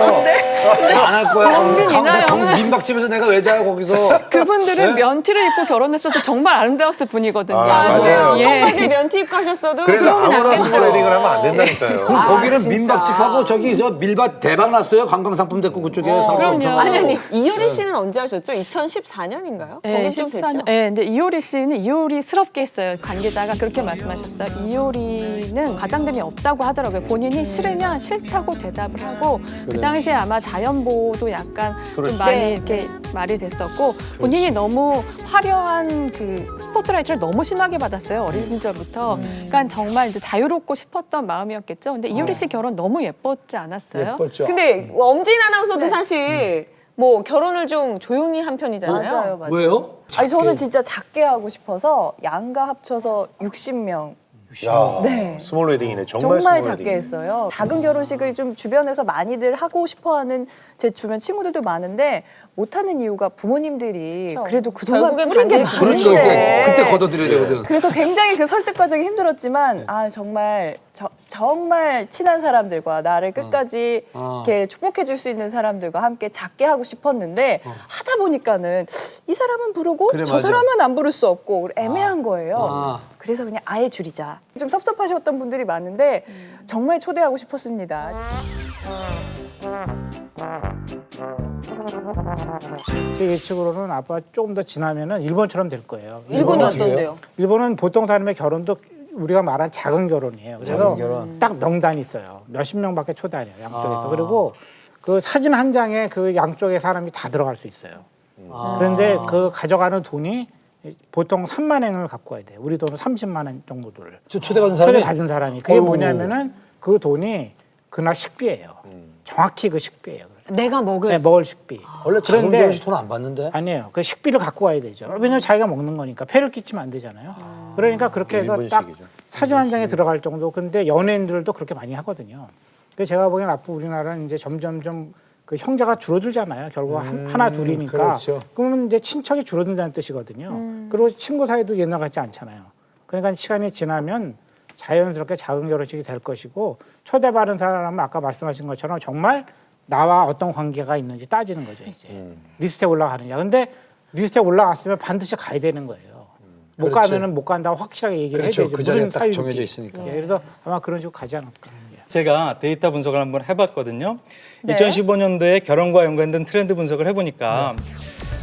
안 할 거야. 원빈 이나영은- 거기서 민박집에서 내가 왜 자요, 거기서. 그분들은 면티를 입고 결혼했어도 정말 아름다웠을 분이거든요. 아, 맞아요. 예. 청바지 면티 입고 하셨어도 그래서 그렇진 아무나 않겠죠. 스프레딩을 하면 안 된다니까요. 그럼 거기는 진짜. 민박집하고 저기 저 밀밭 대박 났어요. 관광상품 됐고 그쪽에 사람 그럼요. 엄청 아니 많고. 이효리 씨는 언제 하셨죠? 2014년인가요? 네, 거긴 좀 됐죠? 네, 근데 이효리 씨는 이효리 당황스럽게 했어요. 관계자가 그렇게 말씀하셨어요. 이효리는 과장됨이 없다고 하더라고요. 본인이 싫으면 싫다고 대답을 하고 그 당시에 아마 자연보호도 약간 좀 많이 이렇게 말이 됐었고 본인이 너무 화려한 그 스포트라이트를 너무 심하게 받았어요. 어린 시절부터. 그러니까 정말 이제 자유롭고 싶었던 마음이었겠죠. 근데 이효리 씨 결혼 너무 예뻤지 않았어요? 예뻤죠. 근데 엄진 아나운서도 사실 뭐 결혼을 좀 조용히 한 편이잖아요. 맞아요, 맞아요. 왜요? 아니 저는 진짜 작게 하고 싶어서 양가 합쳐서 60명. 야, 네. 스몰 웨딩이네. 정말 정말 스몰 작게 웨딩. 했어요. 작은 결혼식을 좀 주변에서 많이들 하고 싶어하는 제 주변 친구들도 많은데 못하는 이유가 부모님들이 그렇죠. 그래도 그동안 결국엔 뿌린 게 반대로 그렇죠. 많은데 그때 걷어들여야 되거든. 그래서 굉장히 그 설득 과정이 힘들었지만 아 정말 정말 친한 사람들과 나를 끝까지 이렇게 축복해 줄 수 있는 사람들과 함께 작게 하고 싶었는데 하다 보니까는 이 사람은 부르고 그래, 저 맞아. 사람은 안 부를 수 없고 애매한 거예요. 아. 그래서 그냥 아예 줄이자. 좀 섭섭하셨던 분들이 많은데 정말 초대하고 싶었습니다. 제 예측으로는 아빠 조금 더 지나면은 일본처럼 될 거예요. 일본이 어떤데요? 일본은 보통 사람의 결혼도 우리가 말한 작은 결혼이에요. 그래서 작은 결혼. 딱 명단이 있어요. 몇십 명밖에 초대 안 해요. 양쪽에서. 그리고 그 사진 한 장에 그 양쪽의 사람이 다 들어갈 수 있어요. 그런데 그 가져가는 돈이 보통 3만 엔을 갖고 와야 돼요. 우리 돈은 30만 엔 정도를. 초대받은 사람이? 초대받은 사람이. 그게 어휴. 뭐냐면은 그 돈이 그날 식비예요. 정확히 그 식비예요. 내가 먹을 네, 먹을 식비. 원래 작은 그런데 결혼식 돈 안 받는데? 아니에요. 그 식비를 갖고 와야 되죠. 왜냐면 자기가 먹는 거니까 폐를 끼치면 안 되잖아요. 그러니까 그렇게 해서 딱 일본식이죠. 사진 한 장에 들어갈 정도. 근데 연예인들도 그렇게 많이 하거든요. 그래서 제가 보기엔 앞으로 우리나라는 이제 점점 좀 그 형제가 줄어들잖아요. 결국 하나 둘이니까. 그렇죠. 그러면 이제 친척이 줄어든다는 뜻이거든요. 그리고 친구 사이도 옛날 같지 않잖아요. 그러니까 시간이 지나면 자연스럽게 작은 결혼식이 될 것이고 초대받은 사람은 아까 말씀하신 것처럼 정말 나와 어떤 관계가 있는지 따지는 거죠 이제 리스트에 올라가느냐. 근데 리스트에 올라갔으면 반드시 가야 되는 거예요. 못 그렇지. 가면은 못 간다고 확실하게 얘기를 그렇죠. 해야 되죠. 그 자리에 무슨 딱 사유인지. 정해져 있으니까. 예, 그래서 아마 그런 식으로 가지 않을까. 제가 데이터 분석을 한번 해봤거든요. 2015년도에 결혼과 연관된 트렌드 분석을 해보니까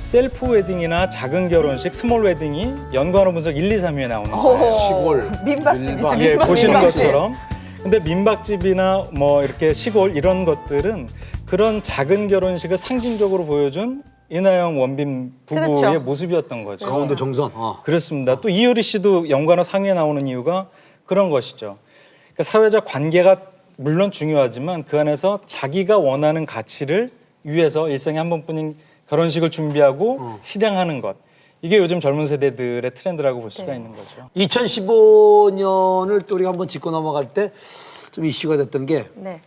셀프 웨딩이나 작은 결혼식, 스몰 웨딩이 연관어 분석 1, 2, 3위에 나오는 거예요. 시골. 민박집 일반. 있어요. 예, 민박집. 보시는 것처럼. 근데 민박집이나 뭐 이렇게 시골 이런 것들은 그런 작은 결혼식을 상징적으로 보여준 이나영 원빈 부부의 그렇죠. 모습이었던 거죠. 강원도 정선. 그렇습니다. 또 이효리 씨도 연관어 상위에 나오는 이유가 그런 것이죠. 그러니까 사회적 관계가 물론 중요하지만 그 안에서 자기가 원하는 가치를 위해서 일생에 한 번뿐인 결혼식을 준비하고 실행하는 것. 이게 요즘 젊은 세대들의 트렌드라고 볼 수가 있는 거죠. 2015년을 또 우리가 한번 짚고 넘어갈 때 좀 이슈가 됐던 게 네.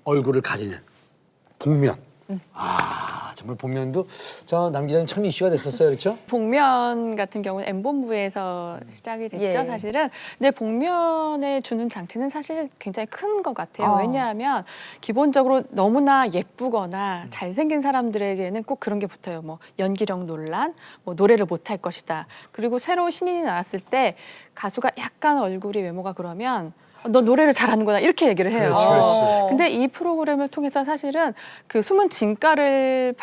얼굴을 가리는 복면. 아 정말 복면도 저 남 기자님 참 이슈가 됐었어요, 그렇죠? 복면 같은 경우는 M본부에서 시작이 됐죠, 예. 사실은. 근데 복면에 주는 장치는 사실 굉장히 큰 것 같아요. 왜냐하면 기본적으로 너무나 예쁘거나 잘생긴 사람들에게는 꼭 그런 게 붙어요. 뭐 연기력 논란, 뭐 노래를 못할 것이다. 그리고 새로 신인이 나왔을 때 가수가 약간 얼굴이 외모가 그러면 너 노래를 잘하는구나 이렇게 얘기를 해요. 근데 이 프로그램을 통해서 사실은 그 숨은 진가를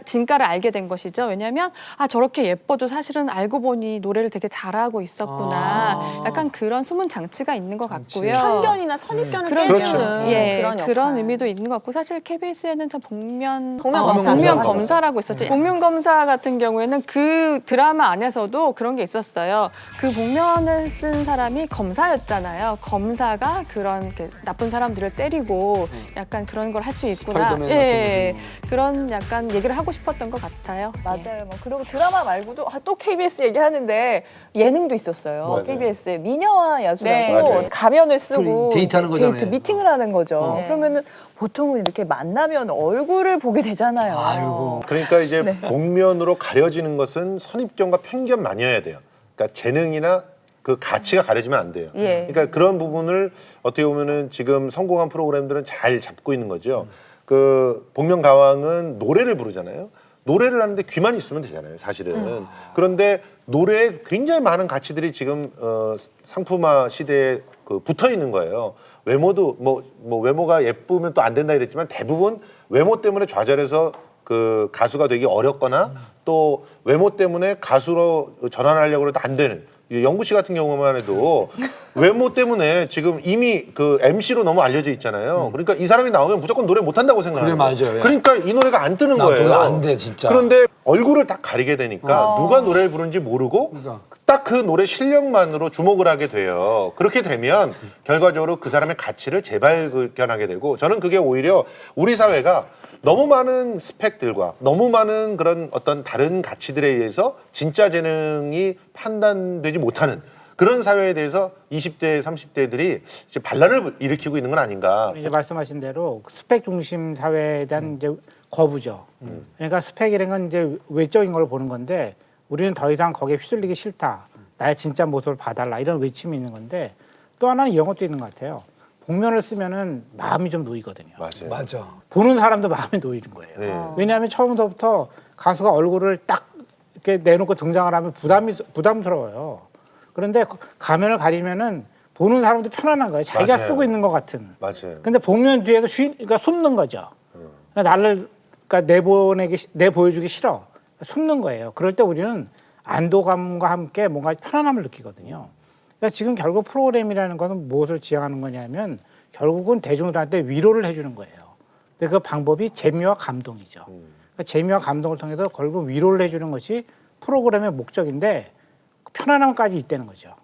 진가를 알게 된 것이죠. 왜냐하면 아 저렇게 예뻐도 사실은 알고 보니 노래를 되게 잘하고 있었구나. 약간 그런 숨은 장치가 있는 것 같고요. 편견이나 선입견을 그렇죠. 깨주는 예, 그런 역할. 그런 의미도 있는 것 같고 사실 KBS에는 참 복면 검사. 검사라고 있었죠. 복면 검사 같은 경우에는 그 드라마 안에서도 그런 게 있었어요. 그 복면을 쓴 사람이 검사였잖아요. 검사가 그런 이렇게 나쁜 사람들을 때리고 약간 그런 걸 할 수 있구나. 스파이더맨 예, 그런 약간 얘기를 하고 싶었던 것 같아요. 맞아요. 뭐 그리고 드라마 말고도 또 KBS 얘기하는데 예능도 있었어요. 맞아요. KBS에 미녀와 야수라고 네. 맞아요. 가면을 쓰고 그 데이트하는 이제 거잖아요. 데이트 미팅을 하는 거죠. 네. 그러면은 보통은 이렇게 만나면 얼굴을 보게 되잖아요. 아이고. 그러니까 이제 복면으로 가려지는 것은 선입견과 편견만이어야 돼요. 그러니까 재능이나 그 가치가 가려지면 안 돼요. 예. 그러니까 그런 부분을 어떻게 보면은 지금 성공한 프로그램들은 잘 잡고 있는 거죠. 그 복면가왕은 노래를 부르잖아요. 노래를 하는데 귀만 있으면 되잖아요, 사실은. 그런데 노래에 굉장히 많은 가치들이 지금 상품화 시대에 그 붙어 있는 거예요. 외모도 뭐 외모가 예쁘면 또 안 된다 이랬지만 대부분 외모 때문에 좌절해서 그 가수가 되기 어렵거나 또 외모 때문에 가수로 전환하려고 해도 안 되는 영구 씨 같은 경우만 해도 외모 때문에 지금 이미 그 MC로 너무 알려져 있잖아요. 그러니까 이 사람이 나오면 무조건 노래 못한다고 생각해요. 그래, 맞아요. 예. 그러니까 이 노래가 안 뜨는 나 거예요. 노래 안 돼, 진짜. 그런데 얼굴을 딱 가리게 되니까 누가 노래를 부르는지 모르고 딱 그 노래 실력만으로 주목을 하게 돼요. 그렇게 되면 결과적으로 그 사람의 가치를 재발견하게 되고 저는 그게 오히려 우리 사회가 너무 많은 스펙들과 너무 많은 그런 어떤 다른 가치들에 의해서 진짜 재능이 판단되지 못하는 그런 사회에 대해서 20대, 30대들이 이제 반란을 일으키고 있는 건 아닌가. 이제 말씀하신 대로 스펙 중심 사회에 대한 이제 거부죠. 그러니까 스펙이라는 건 이제 외적인 걸 보는 건데 우리는 더 이상 거기에 휘둘리기 싫다. 나의 진짜 모습을 봐달라. 이런 외침이 있는 건데 또 하나는 이런 것도 있는 것 같아요. 복면을 쓰면은 마음이 좀 놓이거든요. 맞아요. 맞아. 보는 사람도 마음이 놓이는 거예요. 네. 왜냐하면 처음부터 가수가 얼굴을 딱 이렇게 내놓고 등장을 하면 부담스러워요. 그런데 가면을 가리면은 보는 사람도 편안한 거예요. 자기가 맞아요. 쓰고 있는 것 같은. 맞아요. 근데 복면 뒤에도 그러니까 숨는 거죠. 그러니까 나를 내보여주기 싫어. 숨는 거예요. 그럴 때 우리는 안도감과 함께 뭔가 편안함을 느끼거든요. 그러니까 지금 결국 프로그램이라는 것은 무엇을 지향하는 거냐면 결국은 대중들한테 위로를 해주는 거예요. 근데 그 방법이 재미와 감동이죠. 그러니까 재미와 감동을 통해서 결국 위로를 해주는 것이 프로그램의 목적인데 편안함까지 있다는 거죠.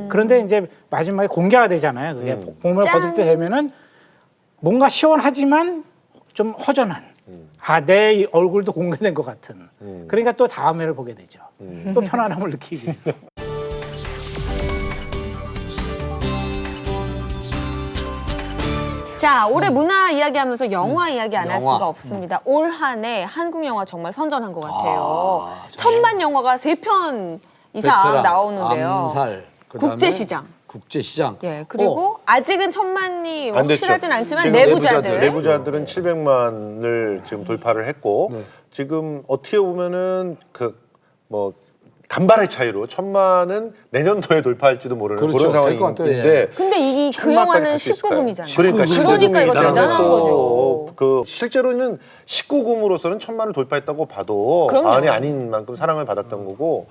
그런데 이제 마지막에 공개가 되잖아요. 그게 복면을 벗을 때 되면은 뭔가 시원하지만 좀 허전한. 내 얼굴도 공개된 것 같은. 그러니까 또 다음 회를 보게 되죠. 또 편안함을 느끼기 위해서. 자, 올해 문화 이야기하면서 영화 이야기 안 할 영화. 수가 없습니다. 올 한 해 한국 영화 정말 선전한 것 같아요. 천만 영화가 3편 이상 베테랑, 나오는데요. 암살, 그다음에 국제시장. 국제시장. 예, 그리고 아직은 천만이 안 됐죠. 확실하진 않지만 지금 내부자들. 내부자들은 700만을 지금 돌파를 했고 지금 어떻게 보면은 그 뭐 간발의 차이로 1000만은 내년도에 돌파할지도 모르는 그렇죠. 그런 될것 같아요. 상황인데 근데 그 1000만까지 영화는 갈수 있을까요? 19금이잖아요. 그러니까 이거 대단한 거죠. 그 실제로는 19금으로서는 1000만을 돌파했다고 봐도 그럼요. 과언이 아닌 만큼 사랑을 받았던 거고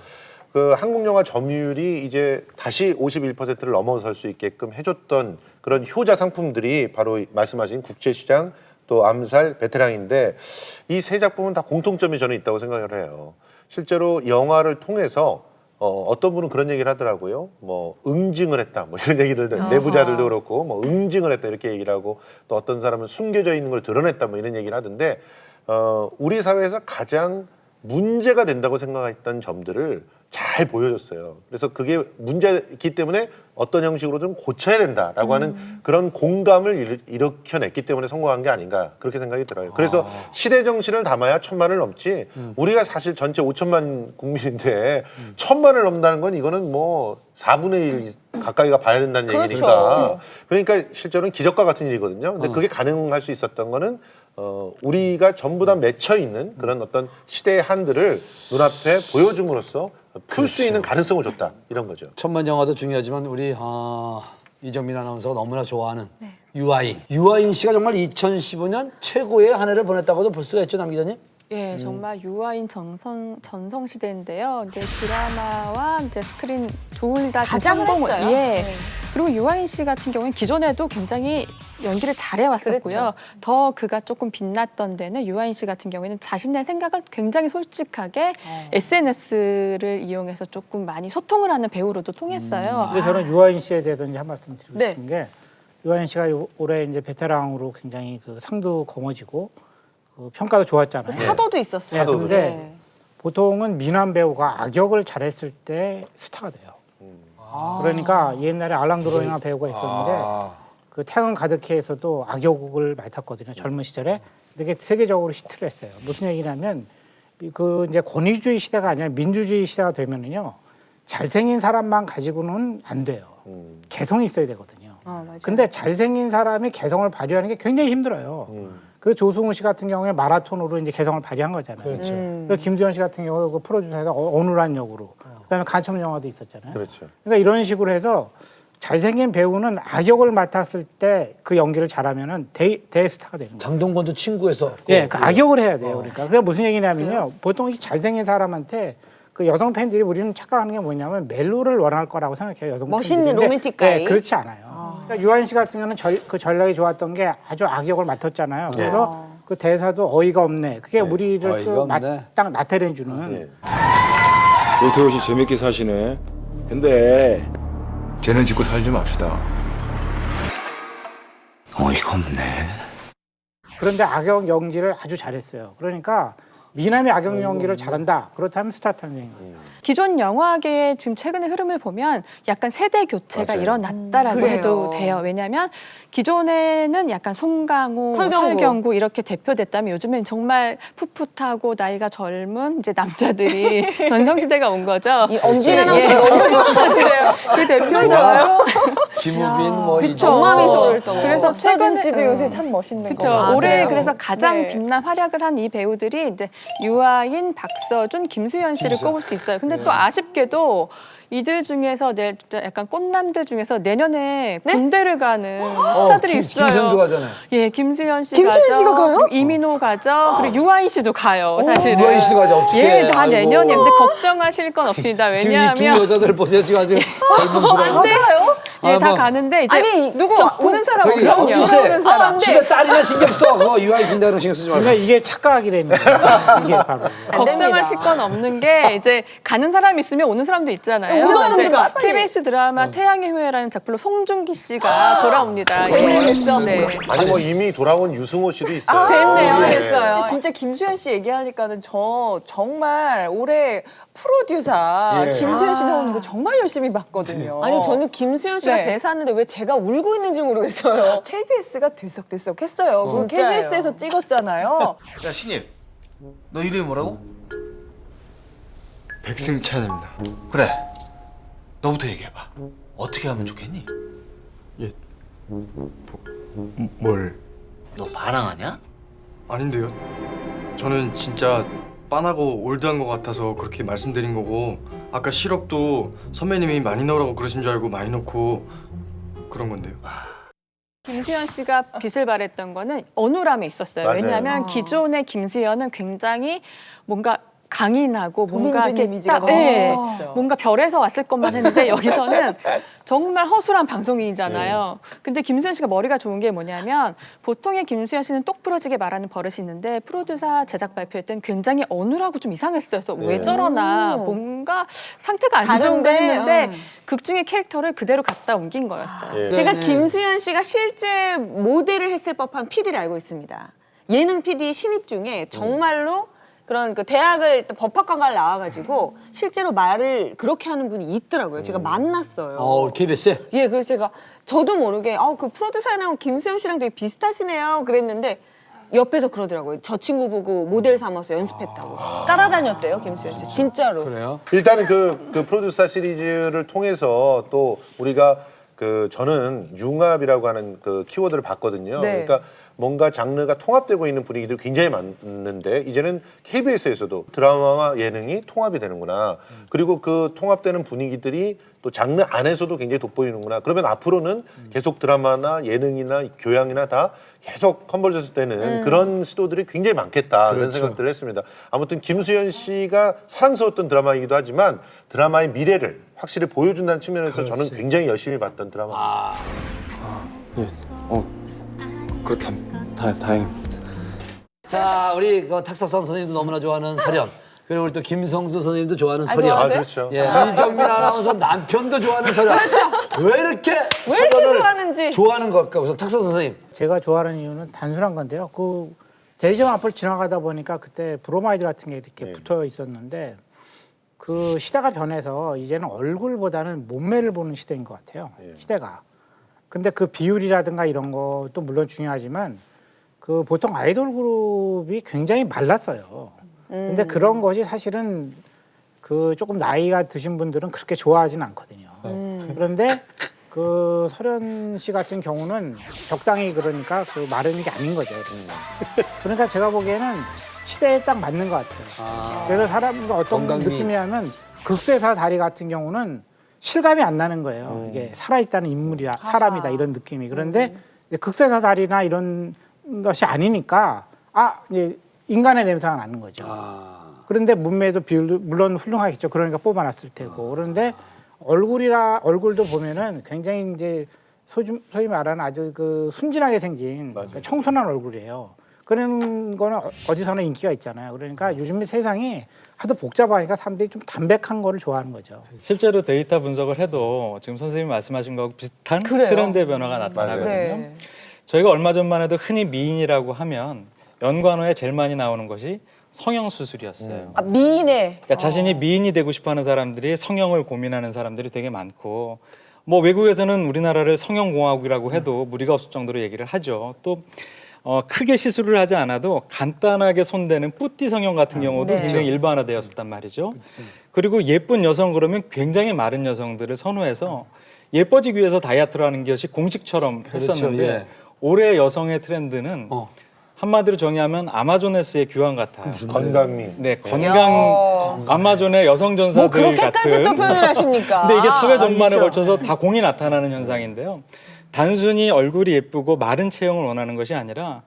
그 한국 영화 점유율이 이제 다시 51%를 넘어설 수 있게끔 해줬던 그런 효자 상품들이 바로 말씀하신 국제시장 또 암살 베테랑인데 이 세 작품은 다 공통점이 저는 있다고 생각을 해요. 실제로 영화를 통해서 어떤 분은 그런 얘기를 하더라고요. 뭐 응징을 했다, 뭐 이런 얘기들도 내부자들도 그렇고 뭐 응징을 했다 이렇게 얘기를 하고 또 어떤 사람은 숨겨져 있는 걸 드러냈다 뭐 이런 얘기를 하던데 우리 사회에서 가장 문제가 된다고 생각했던 점들을 잘 보여줬어요. 그래서 그게 문제이기 때문에 어떤 형식으로든 고쳐야 된다라고 하는 그런 공감을 일으켜냈기 때문에 성공한 게 아닌가 그렇게 생각이 들어요. 그래서 시대 정신을 담아야 1000만을 넘지 우리가 사실 전체 5천만 국민인데 1000만을 넘는다는 건 이거는 뭐 4분의 1 가까이가 봐야 된다는 그렇죠. 얘기니까 그러니까 실제로는 기적과 같은 일이거든요. 근데 그게 가능할 수 있었던 거는 우리가 전부 다 맺혀 있는 그런 어떤 시대의 한들을 눈앞에 보여줌으로써 풀 수 있는 가능성을 줬다 이런 거죠. 천만 영화도 중요하지만 우리 이정민 아나운서가 너무나 좋아하는 유아인. 유아인 씨가 정말 2015년 최고의 한 해를 보냈다고도 볼 수가 있죠, 남 기자님? 예, 정말 유아인 전성 시대인데요. 이제 드라마와 이제 스크린 둘 다 가장 성공을 했어요. 예. 네. 그리고 유아인 씨 같은 경우는 기존에도 굉장히 연기를 잘해왔었고요. 그랬죠. 더 그가 조금 빛났던 데는 유아인 씨 같은 경우에는 자신의 생각을 굉장히 솔직하게 SNS를 이용해서 조금 많이 소통을 하는 배우로도 통했어요. 근데 저는 유아인 씨에 대해서 이제 한 말씀 드리고 네. 싶은 게 유아인 씨가 올해 이제 베테랑으로 굉장히 그 상도 거머쥐고 그 평가도 좋았잖아요. 사도도 있었어요. 사도도. 근데 네. 보통은 미남 배우가 악역을 잘했을 때 스타가 돼요. 그러니까 옛날에 알랑드로잉 배우가 있었는데 그 태양 가득해에서도 악역을 맡았거든요. 젊은 시절에. 되게 세계적으로 히트를 했어요. 무슨 얘기냐면 그 이제 권위주의 시대가 아니라 민주주의 시대가 되면은요 잘생긴 사람만 가지고는 안 돼요. 개성이 있어야 되거든요. 맞아요. 근데 잘생긴 사람이 개성을 발휘하는 게 굉장히 힘들어요. 그 조승우 씨 같은 경우에 마라톤으로 이제 개성을 발휘한 거잖아요. 그렇죠. 그 김두현 씨 같은 경우 그 프로듀서에서 어눌한 역으로. 그다음에 간첩 영화도 있었잖아요. 그렇죠. 그러니까 이런 식으로 해서 잘생긴 배우는 악역을 맡았을 때 그 연기를 잘하면은 대스타가 되는 거예요. 장동건도 친구에서. 예, 그 악역을 해야 돼요. 그러니까 그게 무슨 얘기냐면요. 보통 이 잘생긴 사람한테 그 여성 팬들이 우리는 착각하는 게 뭐냐면 멜로를 원할 거라고 생각해요. 여성 멋있는 팬들이. 근데 로맨틱 가이. 네, 그렇지 않아요. 그러니까 유아인 씨 같은 경우는 그 전략이 좋았던 게 아주 악역을 맡았잖아요. 그래서 그 대사도 어이가 없네. 그게 우리를 어이가 없네. 딱 나타내주는. 조태호 씨 재밌게 사시네. 근데 쟤는 짓고 살지 맙시다. 어이가 없네. 그런데 악역 연기를 아주 잘했어요. 그러니까 미남이 악역 연기를 잘한다. 그렇다면 스타 탄생인 거예요. 기존 영화계의 지금 최근의 흐름을 보면 약간 세대 교체가 맞아요. 일어났다라고 그래요. 해도 돼요. 왜냐하면 기존에는 약간 송강호, 설경구. 설경구 이렇게 대표됐다면 요즘엔 정말 풋풋하고 나이가 젊은 이제 남자들이 전성시대가 온 거죠. 이 엄진 예, 아나운서 예. 너무 좋아하는데요. 그 대표적으로 김우빈 뭐 그쵸. 엄마 미소를 또. 그래서 박서준 최근에- 씨도 요새 참 멋있는 그렇죠. 거 같아요. 올해 그래서 가장 네. 빛난 활약을 한 이 배우들이 이제 유아인, 박서준, 김수현 씨를 꼽을 수 있어요. 근데 또 아쉽게도 이들 중에서 약간 꽃남들 중에서 내년에 군대를 가는 스타들이 있어요. 김선도 가잖아요. 예, 김수현 씨 김수현 가죠. 씨가 가요? 이민호 가죠. 그리고 유아인 씨도 가요. 사실은. 유아인 씨도 가죠. 어떡해. 예, 다 아이고. 내년이에요. 근데 걱정하실 건 없습니다. 지금 이 두 왜냐하면 여자들 보세요. 지금 아주 젊은스러워. 예, 다 뭐. 가는데 이제 아니 누구 오는 사람 저기 그럼요. 엄지 씨, 오는 사람. 집에 딸이나 신경 써. 그거 유아인 군대는 신경 쓰지 말고. 그러니까 이게 착각이라는 거예요. 이게 바로. 걱정하실 건 없는 게 이제 가는 사람이 있으면 오는 사람도 있잖아요. 오는 사람도 이제 가, 빨리. KBS 드라마 태양의 후예라는 작품로 송중기 씨가 돌아옵니다. 재밌겠어. 네. 아니 뭐 이미 돌아온 유승호 씨도 있어요. 됐네요. 네. 됐어요. 근데 진짜 김수현 씨 얘기하니까는 저 정말 올해 프로듀서 예. 김수현 씨 나오는 거 정말 열심히 봤거든요. 아니 저는 김수현 씨가 네. 대사하는데 왜 제가 울고 있는지 모르겠어요. KBS가 들썩들썩했어요. 그 진짜예요. KBS에서 찍었잖아요. 야 신입 너 이름이 뭐라고? 백승찬입니다. 그래 너부터 얘기해봐. 어떻게 하면 좋겠니? 뭘? 너 반항하냐? 아닌데요. 저는 진짜 빤하고 올드한 것 같아서 그렇게 말씀드린 거고 아까 시럽도 선배님이 많이 넣으라고 그러신 줄 알고 많이 넣고 그런 건데요. 김수현 씨가 빛을 발했던 거는 어눌함에 있었어요. 맞아요. 왜냐하면 기존의 김수현은 굉장히 뭔가 강인하고 뭔가 도민준 이렇게 이미지가 딱, 너무 예, 있었죠. 뭔가 별에서 왔을 것만 했는데 여기서는 정말 허술한 방송인이잖아요. 근데 김수현 씨가 머리가 좋은 게 뭐냐면 보통의 김수현 씨는 똑부러지게 말하는 버릇이 있는데 프로듀서 제작 발표할 땐 굉장히 어눌하고 좀 이상했어요. 그래서 왜 저러나 뭔가 상태가 안 좋은가 다른데, 했는데 극 중의 캐릭터를 그대로 갖다 옮긴 거였어요. 예. 제가 김수현 씨가 실제 모델을 했을 법한 PD를 알고 있습니다. 예능 PD 신입 중에 정말로 그런 그 대학을 법학과를 나와가지고 실제로 말을 그렇게 하는 분이 있더라고요. 제가 만났어요. KBS. 예, 그래서 제가 저도 모르게 그 프로듀서에 나온 김수현 씨랑 되게 비슷하시네요. 그랬는데 옆에서 그러더라고요. 저 친구 보고 모델 삼아서 연습했다고. 따라다녔대요, 김수현 씨. 진짜로. 그래요? 일단은 그 프로듀서 시리즈를 통해서 또 우리가 저는 융합이라고 하는 그 키워드를 봤거든요. 네. 그러니까 뭔가 장르가 통합되고 있는 분위기들이 굉장히 많은데 이제는 KBS에서도 드라마와 예능이 통합이 되는구나. 그리고 그 통합되는 분위기들이 또 장르 안에서도 굉장히 돋보이는구나. 그러면 앞으로는 계속 드라마나 예능이나 교양이나 다 계속 컨버전스 되는 그런 시도들이 굉장히 많겠다. 이런 그렇죠. 생각들을 했습니다. 아무튼 김수현 씨가 사랑스러웠던 드라마이기도 하지만 드라마의 미래를 확실히 보여준다는 측면에서 저는 굉장히 열심히 봤던 드라마. 예. 그렇다면 다행입니다. 자, 우리 그 탁석선 선생님도 너무나 좋아하는 설현. 그리고 우리 또 김성수 선생님도 좋아하는 설현. 아, 그렇죠. 예, 이정민 아나운서 남편도 좋아하는 설현. 왜 이렇게 이렇게 좋아하는지. 좋아하는 걸까? 우선 탁석 선생님. 제가 좋아하는 이유는 단순한 건데요. 그 대리점 앞을 지나가다 보니까 그때 브로마이드 같은 게 이렇게 붙어 있었는데 그 시대가 변해서 이제는 얼굴보다는 몸매를 보는 시대인 것 같아요. 시대가. 근데 그 비율이라든가 이런 것도 물론 중요하지만 그 보통 아이돌 그룹이 굉장히 말랐어요. 근데 그런 것이 사실은 그 조금 나이가 드신 분들은 그렇게 좋아하진 않거든요. 그런데 그 설현 씨 같은 경우는 적당히 그러니까 그 마르는 게 아닌 거죠. 그러니까 제가 보기에는 시대에 딱 맞는 것 같아요. 그래서 사람과 어떤 건강미. 느낌이냐면 극세사 다리 같은 경우는 실감이 안 나는 거예요. 이게 살아있다는 인물이야, 사람이다 이런 느낌이. 그런데 이제 극세사달이나 이런 것이 아니니까 이제 인간의 냄새가 나는 거죠. 그런데 문매도 비율도 물론 훌륭하겠죠. 그러니까 뽑아놨을 테고. 그런데 얼굴도 보면은 굉장히 이제 소위 말하는 아주 그 순진하게 생긴 그러니까 청순한 얼굴이에요. 그런 거는 어디서나 인기가 있잖아요. 그러니까 요즘 세상이 하도 복잡하니까 사람들이 좀 담백한 거를 좋아하는 거죠. 실제로 데이터 분석을 해도 지금 선생님이 말씀하신 거하고 비슷한 그래요. 트렌드 변화가 나타나거든요. 네. 저희가 얼마 전만 해도 흔히 미인이라고 하면 연관어에 제일 많이 나오는 것이 성형 수술이었어요. 미인의 그러니까 자신이 미인이 되고 싶어하는 사람들이 성형을 고민하는 사람들이 되게 많고, 뭐 외국에서는 우리나라를 성형공화국이라고 해도 무리가 없을 정도로 얘기를 하죠. 또 크게 시술을 하지 않아도 간단하게 손대는 뿌띠 성형 같은 경우도 굉장히 일반화되었었단 말이죠. 그리고 예쁜 여성 그러면 굉장히 마른 여성들을 선호해서 예뻐지기 위해서 다이어트를 하는 것이 공식처럼 했었는데 예. 올해 여성의 트렌드는 한마디로 정의하면 아마조네스의 귀환 같아요. 건강미. 네, 건강 아마존의 여성 전사들 뭐 그렇게까지 같은. 또 표현을 하십니까? 근데 이게 사회 전반에 있죠. 걸쳐서 다 공이 나타나는 현상인데요. 단순히 얼굴이 예쁘고 마른 체형을 원하는 것이 아니라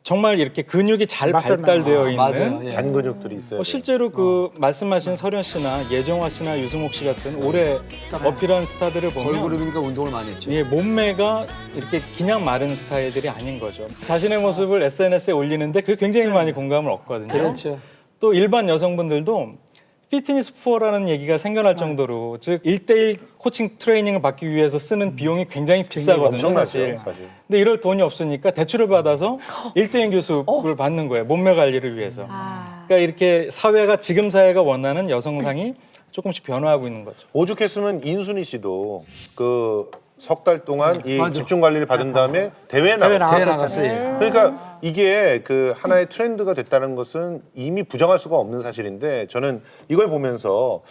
정말 이렇게 근육이 잘 발달되어 있는 맞아요. 예. 잔 근육들이 있어요. 실제로 그 말씀하신 설현 씨나 예정화 씨나 유승옥 씨 같은 올해 어필한 스타들을 보면 걸그룹이니까 운동을 많이 했죠. 예, 몸매가 이렇게 그냥 마른 스타일들이 아닌 거죠. 자신의 모습을 SNS에 올리는데 그게 굉장히 많이 공감을 얻거든요. 그렇죠. 또 일반 여성분들도 피트니스 푸어라는 얘기가 생겨날 정도로 즉 1대1 코칭 트레이닝을 받기 위해서 쓰는 비용이 굉장히 비싸거든요, 엄청나죠, 사실. 사실. 근데 이럴 돈이 없으니까 대출을 받아서 1대1 교습을 받는 거예요. 몸매 관리를 위해서. 그러니까 이렇게 지금 사회가 원하는 여성상이 조금씩 변화하고 있는 거죠. 오죽했으면 인순이 씨도 그 석 달 동안 이 맞아. 집중 관리를 받은 다음에 대회에 대회 나갔어요. 나갔어요. 예. 그러니까 이게 그 하나의 트렌드가 됐다는 것은 이미 부정할 수가 없는 사실인데 저는 이걸 보면서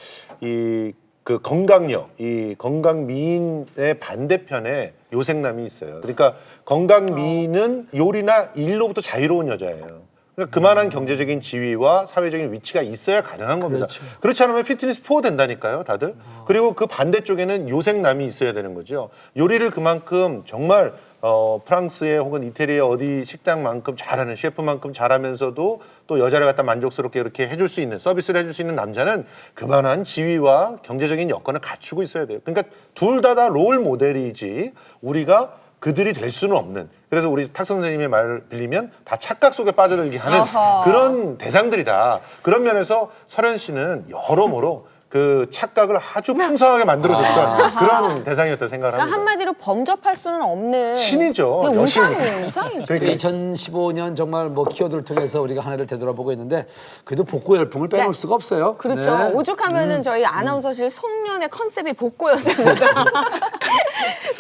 이 그 건강력, 이 건강 미인의 반대편에 요생남이 있어요. 그러니까 건강 미인은 요리나 일로부터 자유로운 여자예요. 그러니까 그만한 경제적인 지위와 사회적인 위치가 있어야 가능한 겁니다. 그렇지 않으면 피트니스 푸어 된다니까요, 다들. 그리고 그 반대쪽에는 요생남이 있어야 되는 거죠. 요리를 그만큼 정말 프랑스의 혹은 이태리의 어디 식당만큼 잘하는 셰프만큼 잘하면서도 또 여자를 갖다 만족스럽게 이렇게 해줄 수 있는 서비스를 해줄 수 있는 남자는 그만한 지위와 경제적인 여건을 갖추고 있어야 돼요. 그러니까 둘 다 롤 모델이지 우리가 그들이 될 수는 없는. 그래서 우리 탁 선생님의 말을 빌리면 다 착각 속에 빠져들게 하는 그런 대상들이다. 그런 면에서 설현 씨는 여러모로 그 착각을 아주 풍성하게 만들어줬던 그런 대상이었다고 생각을 그러니까 합니다. 한마디로 범접할 수는 없는 신이죠. 그 여신이니까. 우상이죠. 그러니까 2015년 정말 뭐 키워드를 통해서 우리가 한 해를 되돌아보고 있는데 그래도 복고 열풍을 빼놓을 수가 없어요. 그렇죠. 네. 오죽하면은 저희 아나운서실 송년의 컨셉이 복고였습니다.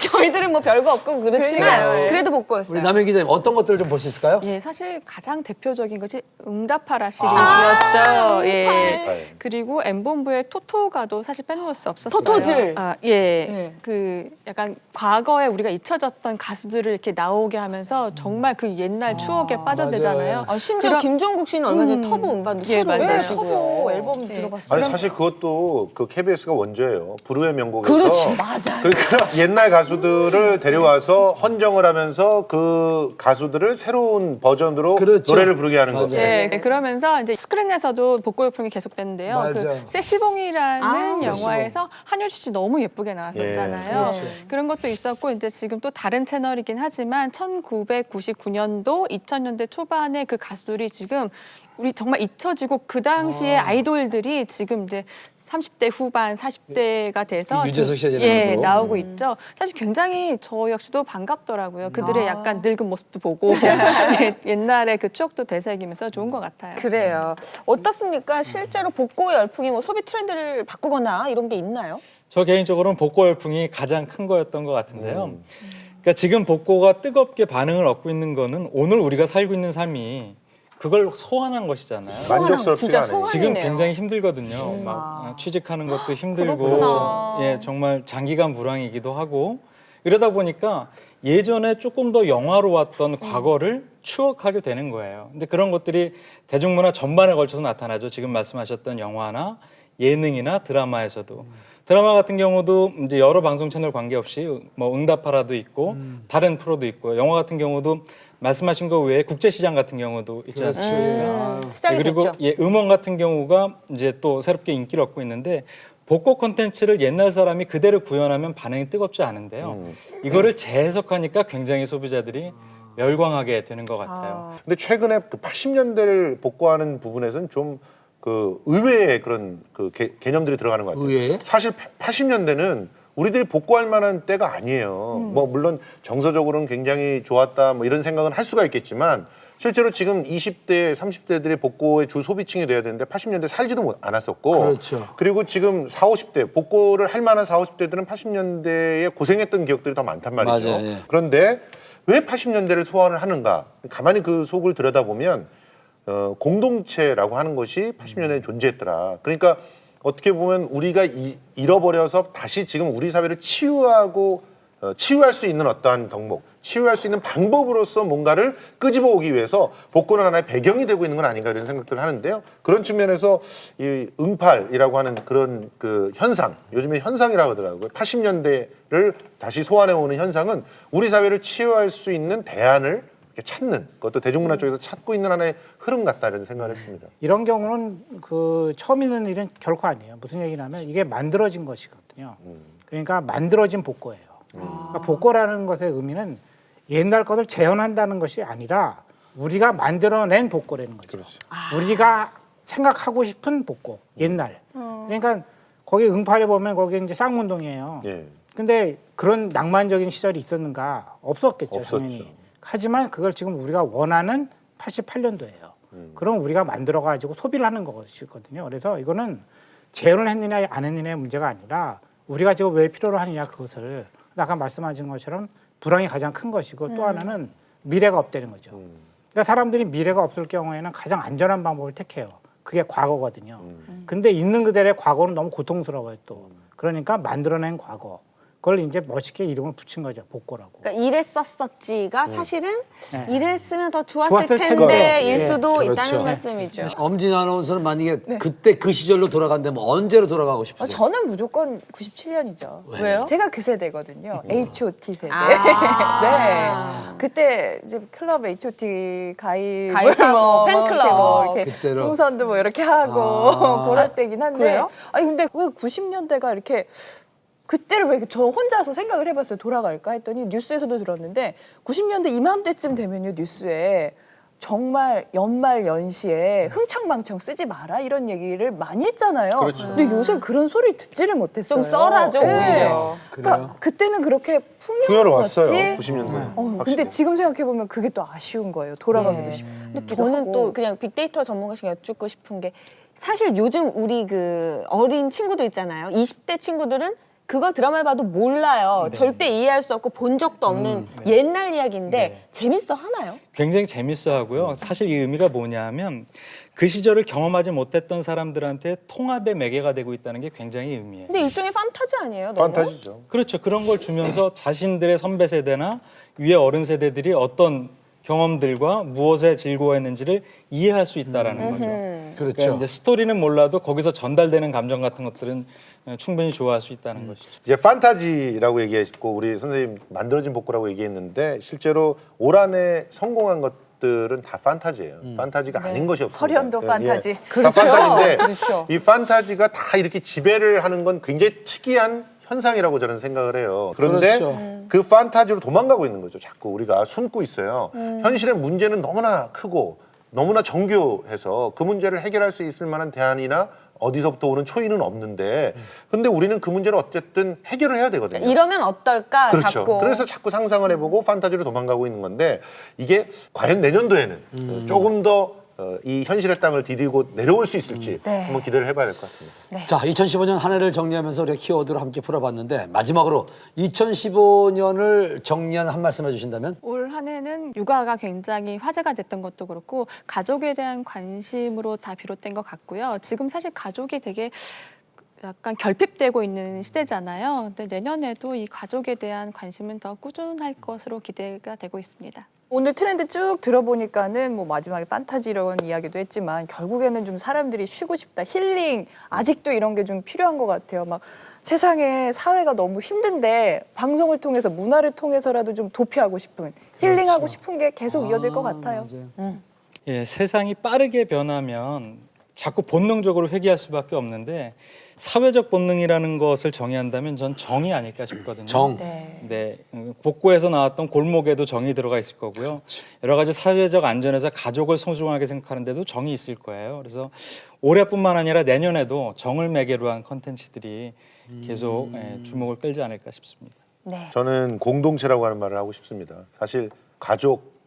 저희들은 뭐 별거 없고 그렇지만 그래도 복고였어요. 우리 남현 기자님 어떤 것들을 좀 볼 수 있을까요? 예, 사실 가장 대표적인 것이 응답하라 시리즈였죠. 예. 그리고 M본부의 토토가도 사실 빼놓을 수 없었어요. 토토즐. 예. 그 약간 과거에 우리가 잊혀졌던 가수들을 이렇게 나오게 하면서 정말 그 옛날 추억에 빠져들잖아요. 심지어 김종국 씨는 얼마 전에 터보 음반도 예, 새로 맞아요. 내시고요. 터보 앨범 들어봤어요. 아니 사실 그것도 그 KBS가 원조예요. 불후의 명곡에서. 그렇지, 맞아요. 그러니까 옛날 가수들을 데려와서 헌정을 하면서 그 가수들을 새로운 버전으로 그렇죠. 노래를 부르게 하는 거죠. 예, 그러면서 이제 스크린에서도 복고 열풍이 계속됐는데요. 맞아. 그 세시봉이라는 영화에서 한효주 씨 너무 예쁘게 나왔었잖아요. 그런 것도 있었고 이제 지금 또 다른 채널이긴 하지만 1999년도 2000년대 초반에 그 가수들이 지금 우리 정말 잊혀지고 그 당시에 아이돌들이 지금 이제 30대 후반, 40대가 돼서 유재석 씨가 예, 나오고. 나오고 있죠. 사실 굉장히 저 역시도 반갑더라고요. 그들의 약간 늙은 모습도 보고 옛날의 그 추억도 되새기면서 좋은 것 같아요. 그래요. 어떻습니까? 실제로 복고 열풍이 뭐 소비 트렌드를 바꾸거나 이런 게 있나요? 저 개인적으로는 복고 열풍이 가장 큰 거였던 것 같은데요. 그러니까 지금 복고가 뜨겁게 반응을 얻고 있는 거는 오늘 우리가 살고 있는 삶이 그걸 소환한 것이잖아요. 만족스럽지가 진짜 않아요. 소환이네요. 지금 굉장히 힘들거든요. 막 취직하는 것도 힘들고, 그렇구나. 예, 정말 장기간 불황이기도 하고 이러다 보니까 예전에 조금 더 영화로웠던 과거를 추억하게 되는 거예요. 근데 그런 것들이 대중문화 전반에 걸쳐서 나타나죠. 지금 말씀하셨던 영화나 예능이나 드라마에서도 드라마 같은 경우도 이제 여러 방송 채널 관계없이 뭐 응답하라도 있고 다른 프로도 있고 영화 같은 경우도 말씀하신 거 외에 국제시장 같은 경우도 있지 않습니까? 시작이 그리고 됐죠. 예, 음원 같은 경우가 이제 또 새롭게 인기를 얻고 있는데 복고 콘텐츠를 옛날 사람이 그대로 구현하면 반응이 뜨겁지 않은데요. 이거를 재해석하니까 굉장히 소비자들이 열광하게 되는 것 같아요. 근데 최근에 그 80년대를 복구하는 부분에서는 좀 그 의외의 그런 그 개념들이 들어가는 것 같아요. 의외? 사실 80년대는 우리들이 복구할 만한 때가 아니에요. 뭐 물론 정서적으로는 굉장히 좋았다 뭐 이런 생각은 할 수가 있겠지만 실제로 지금 20대, 30대들이 복고의 주 소비층이 돼야 되는데 80년대 살지도 않았었고 그렇죠. 그리고 지금 40, 50대 복고를 할 만한 40, 50대들은 80년대에 고생했던 기억들이 더 많단 말이죠. 맞아요, 예. 그런데 왜 80년대를 소환을 하는가? 가만히 그 속을 들여다보면 공동체라고 하는 것이 80년대에 존재했더라. 그러니까 어떻게 보면 우리가 잃어버려서 다시 지금 우리 사회를 치유할 수 있는 어떠한 덕목, 치유할 수 있는 방법으로서 뭔가를 끄집어 오기 위해서 복고는 하나의 배경이 되고 있는 건 아닌가 이런 생각들을 하는데요. 그런 측면에서 이 응팔이라고 하는 그런 그 현상, 요즘에 현상이라고 하더라고요. 80년대를 다시 소환해오는 현상은 우리 사회를 치유할 수 있는 대안을 찾는 그것도 대중문화 쪽에서 찾고 있는 하나의 흐름 같다 이런 생각을 했습니다. 이런 경우는 그 처음 있는 일은 결코 아니에요. 무슨 얘기냐면 이게 만들어진 것이거든요. 그러니까 만들어진 복고예요. 그러니까 복고라는 것의 의미는 옛날 것을 재현한다는 것이 아니라 우리가 만들어낸 복고라는 거죠. 우리가 생각하고 싶은 복고, 옛날. 그러니까 거기 응팔에 보면 거기 이제 쌍문동이에요. 예. 근데 그런 낭만적인 시절이 있었는가? 없었겠죠, 없었죠. 당연히. 하지만 그걸 지금 우리가 원하는 88년도예요. 그럼 우리가 만들어가지고 소비를 하는 것이거든요. 그래서 이거는 재현을 했느냐 안 했느냐의 문제가 아니라 우리가 지금 왜 필요로 하느냐 그것을 아까 말씀하신 것처럼 불황이 가장 큰 것이고 또 하나는 미래가 없다는 거죠. 그러니까 사람들이 미래가 없을 경우에는 가장 안전한 방법을 택해요. 그게 과거거든요. 근데 있는 그대로의 과거는 너무 고통스러워요 또. 그러니까 만들어낸 과거. 그걸 이제 멋있게 이름을 붙인 거죠. 복고라고. 그러니까 이랬었었지가 사실은 네. 이랬으면 더 좋았을 좋았을 텐데 텐데. 일 예. 수도 그렇죠. 있다는 말씀이죠. 엄진 아나운서는 만약에 그때 그 시절로 돌아간다면 언제로 돌아가고 싶으세요? 저는 무조건 97년이죠. 왜요? 제가 그 세대거든요. H.O.T 세대. 아. 네. 그때 이제 클럽 H.O.T 가입하고 팬클럽. 이렇게 그때로. 풍선도 뭐 이렇게 하고 그럴 때긴 한데. 그래요? 아니 근데 왜 90년대가 이렇게 그때를 왜 저 혼자서 생각을 해봤어요. 돌아갈까 했더니 뉴스에서도 들었는데 90년대 이맘때쯤 되면요 뉴스에 정말 연말 연시에 흥청망청 쓰지 마라 이런 얘기를 많이 했잖아요. 그렇죠. 근데 요새 그런 소리를 듣지를 못했어요. 좀 썰하죠, 오히려. 그러니까 그때는 그렇게 풍요로웠어요. 풍요로웠지. 90년대. 근데 지금 생각해 보면 그게 또 아쉬운 거예요. 돌아가기도 싶고. 근데 저는 또 그냥 빅데이터 전문가시게 여쭙고 싶은 게 사실 요즘 우리 그 어린 친구들 있잖아요. 20대 친구들은 그걸 드라마를 봐도 몰라요. 절대 이해할 수 없고 본 적도 없는 옛날 이야기인데 재밌어 하나요? 굉장히 재밌어 하고요. 사실 이 의미가 뭐냐면 그 시절을 경험하지 못했던 사람들한테 통합의 매개가 되고 있다는 게 굉장히 의미해요. 근데 일종의 판타지 아니에요? 너무? 판타지죠. 그렇죠. 그런 걸 주면서 자신들의 선배 세대나 위에 어른 세대들이 어떤 경험들과 무엇에 즐거워했는지를 이해할 수 있다라는 거죠. 그렇죠. 그러니까 이제 스토리는 몰라도 거기서 전달되는 감정 같은 것들은 충분히 좋아할 수 있다는 것이죠. 이제 판타지라고 얘기했고 우리 선생님 만들어진 복고라고 얘기했는데 실제로 올 한해 성공한 것들은 다 판타지예요. 판타지가 아닌 것이 없습니다. 설현도 판타지. 다 판타지인데 그렇죠. 이 판타지가 다 이렇게 지배를 하는 건 굉장히 특이한 현상이라고 저는 생각을 해요. 그런데 그렇죠. 그 판타지로 도망가고 있는 거죠. 자꾸 우리가 숨고 있어요. 현실의 문제는 너무나 크고 너무나 정교해서 그 문제를 해결할 수 있을 만한 대안이나 어디서부터 오는 초인은 없는데 근데 우리는 그 문제를 어쨌든 해결을 해야 되거든요. 이러면 어떨까? 그렇죠. 자꾸. 그래서 자꾸 상상을 해보고 판타지로 도망가고 있는 건데 이게 과연 내년도에는 조금 더 이 현실의 땅을 디디고 내려올 수 있을지 한번 기대를 해봐야 될 것 같습니다. 자, 2015년 한 해를 정리하면서 우리가 키워드로 함께 풀어봤는데 마지막으로 2015년을 정리한 한 말씀 해주신다면? 올 한 해는 육아가 굉장히 화제가 됐던 것도 그렇고 가족에 대한 관심으로 다 비롯된 것 같고요. 지금 사실 가족이 되게 약간 결핍되고 있는 시대잖아요. 근데 내년에도 이 가족에 대한 관심은 더 꾸준할 것으로 기대가 되고 있습니다. 오늘 트렌드 쭉 들어보니까는 뭐 마지막에 판타지 이런 이야기도 했지만 결국에는 좀 사람들이 쉬고 싶다, 힐링 아직도 이런 게 좀 필요한 것 같아요. 막 세상에 사회가 너무 힘든데 방송을 통해서 문화를 통해서라도 좀 도피하고 싶은 힐링하고 싶은 게 계속 이어질 것 같아요. 예, 세상이 빠르게 변하면 자꾸 본능적으로 회귀할 수밖에 없는데 사회적 본능이라는 것을 정의한다면 전 정이 아닐까 싶거든요. 정. 네, 복고에서 나왔던 골목에도 정이 들어가 있을 거고요. 여러 가지 사회적 안전에서 가족을 소중하게 생각하는데도 정이 있을 거예요. 그래서 올해뿐만 아니라 내년에도 정을 매개로 한 컨텐츠들이 계속 주목을 끌지 않을까 싶습니다. 네. 저는 공동체라고 하는 말을 하고 싶습니다. 사실 가족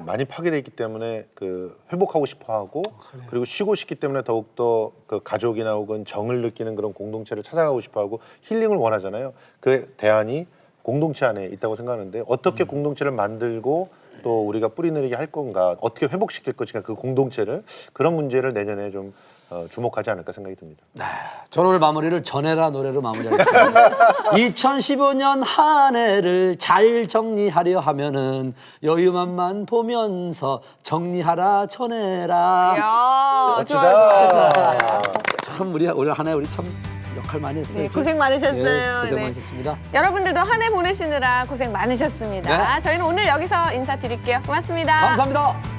많이 파괴돼 있기 때문에 그 회복하고 싶어하고 그리고 쉬고 싶기 때문에 더욱더 그 가족이나 혹은 정을 느끼는 그런 공동체를 찾아가고 싶어하고 힐링을 원하잖아요. 그 대안이 공동체 안에 있다고 생각하는데 어떻게 공동체를 만들고 또 우리가 뿌리내리게 할 건가, 어떻게 회복시킬 것인가, 그 공동체를, 그런 문제를 내년에 좀 주목하지 않을까 생각이 듭니다. 저는 오늘 마무리를 전해라 노래로 마무리하겠습니다. 2015년 한 해를 잘 정리하려 하면은 여유만만 보면서 정리하라 전해라. 이야, 멋지다. 참 우리 올 한 해 우리 참 역할 많이 했어요. 네, 고생 많으셨어요. 예, 고생 네. 많으셨습니다. 여러분들도 한 해 보내시느라 고생 많으셨습니다. 네. 저희는 오늘 여기서 인사드릴게요. 고맙습니다. 감사합니다.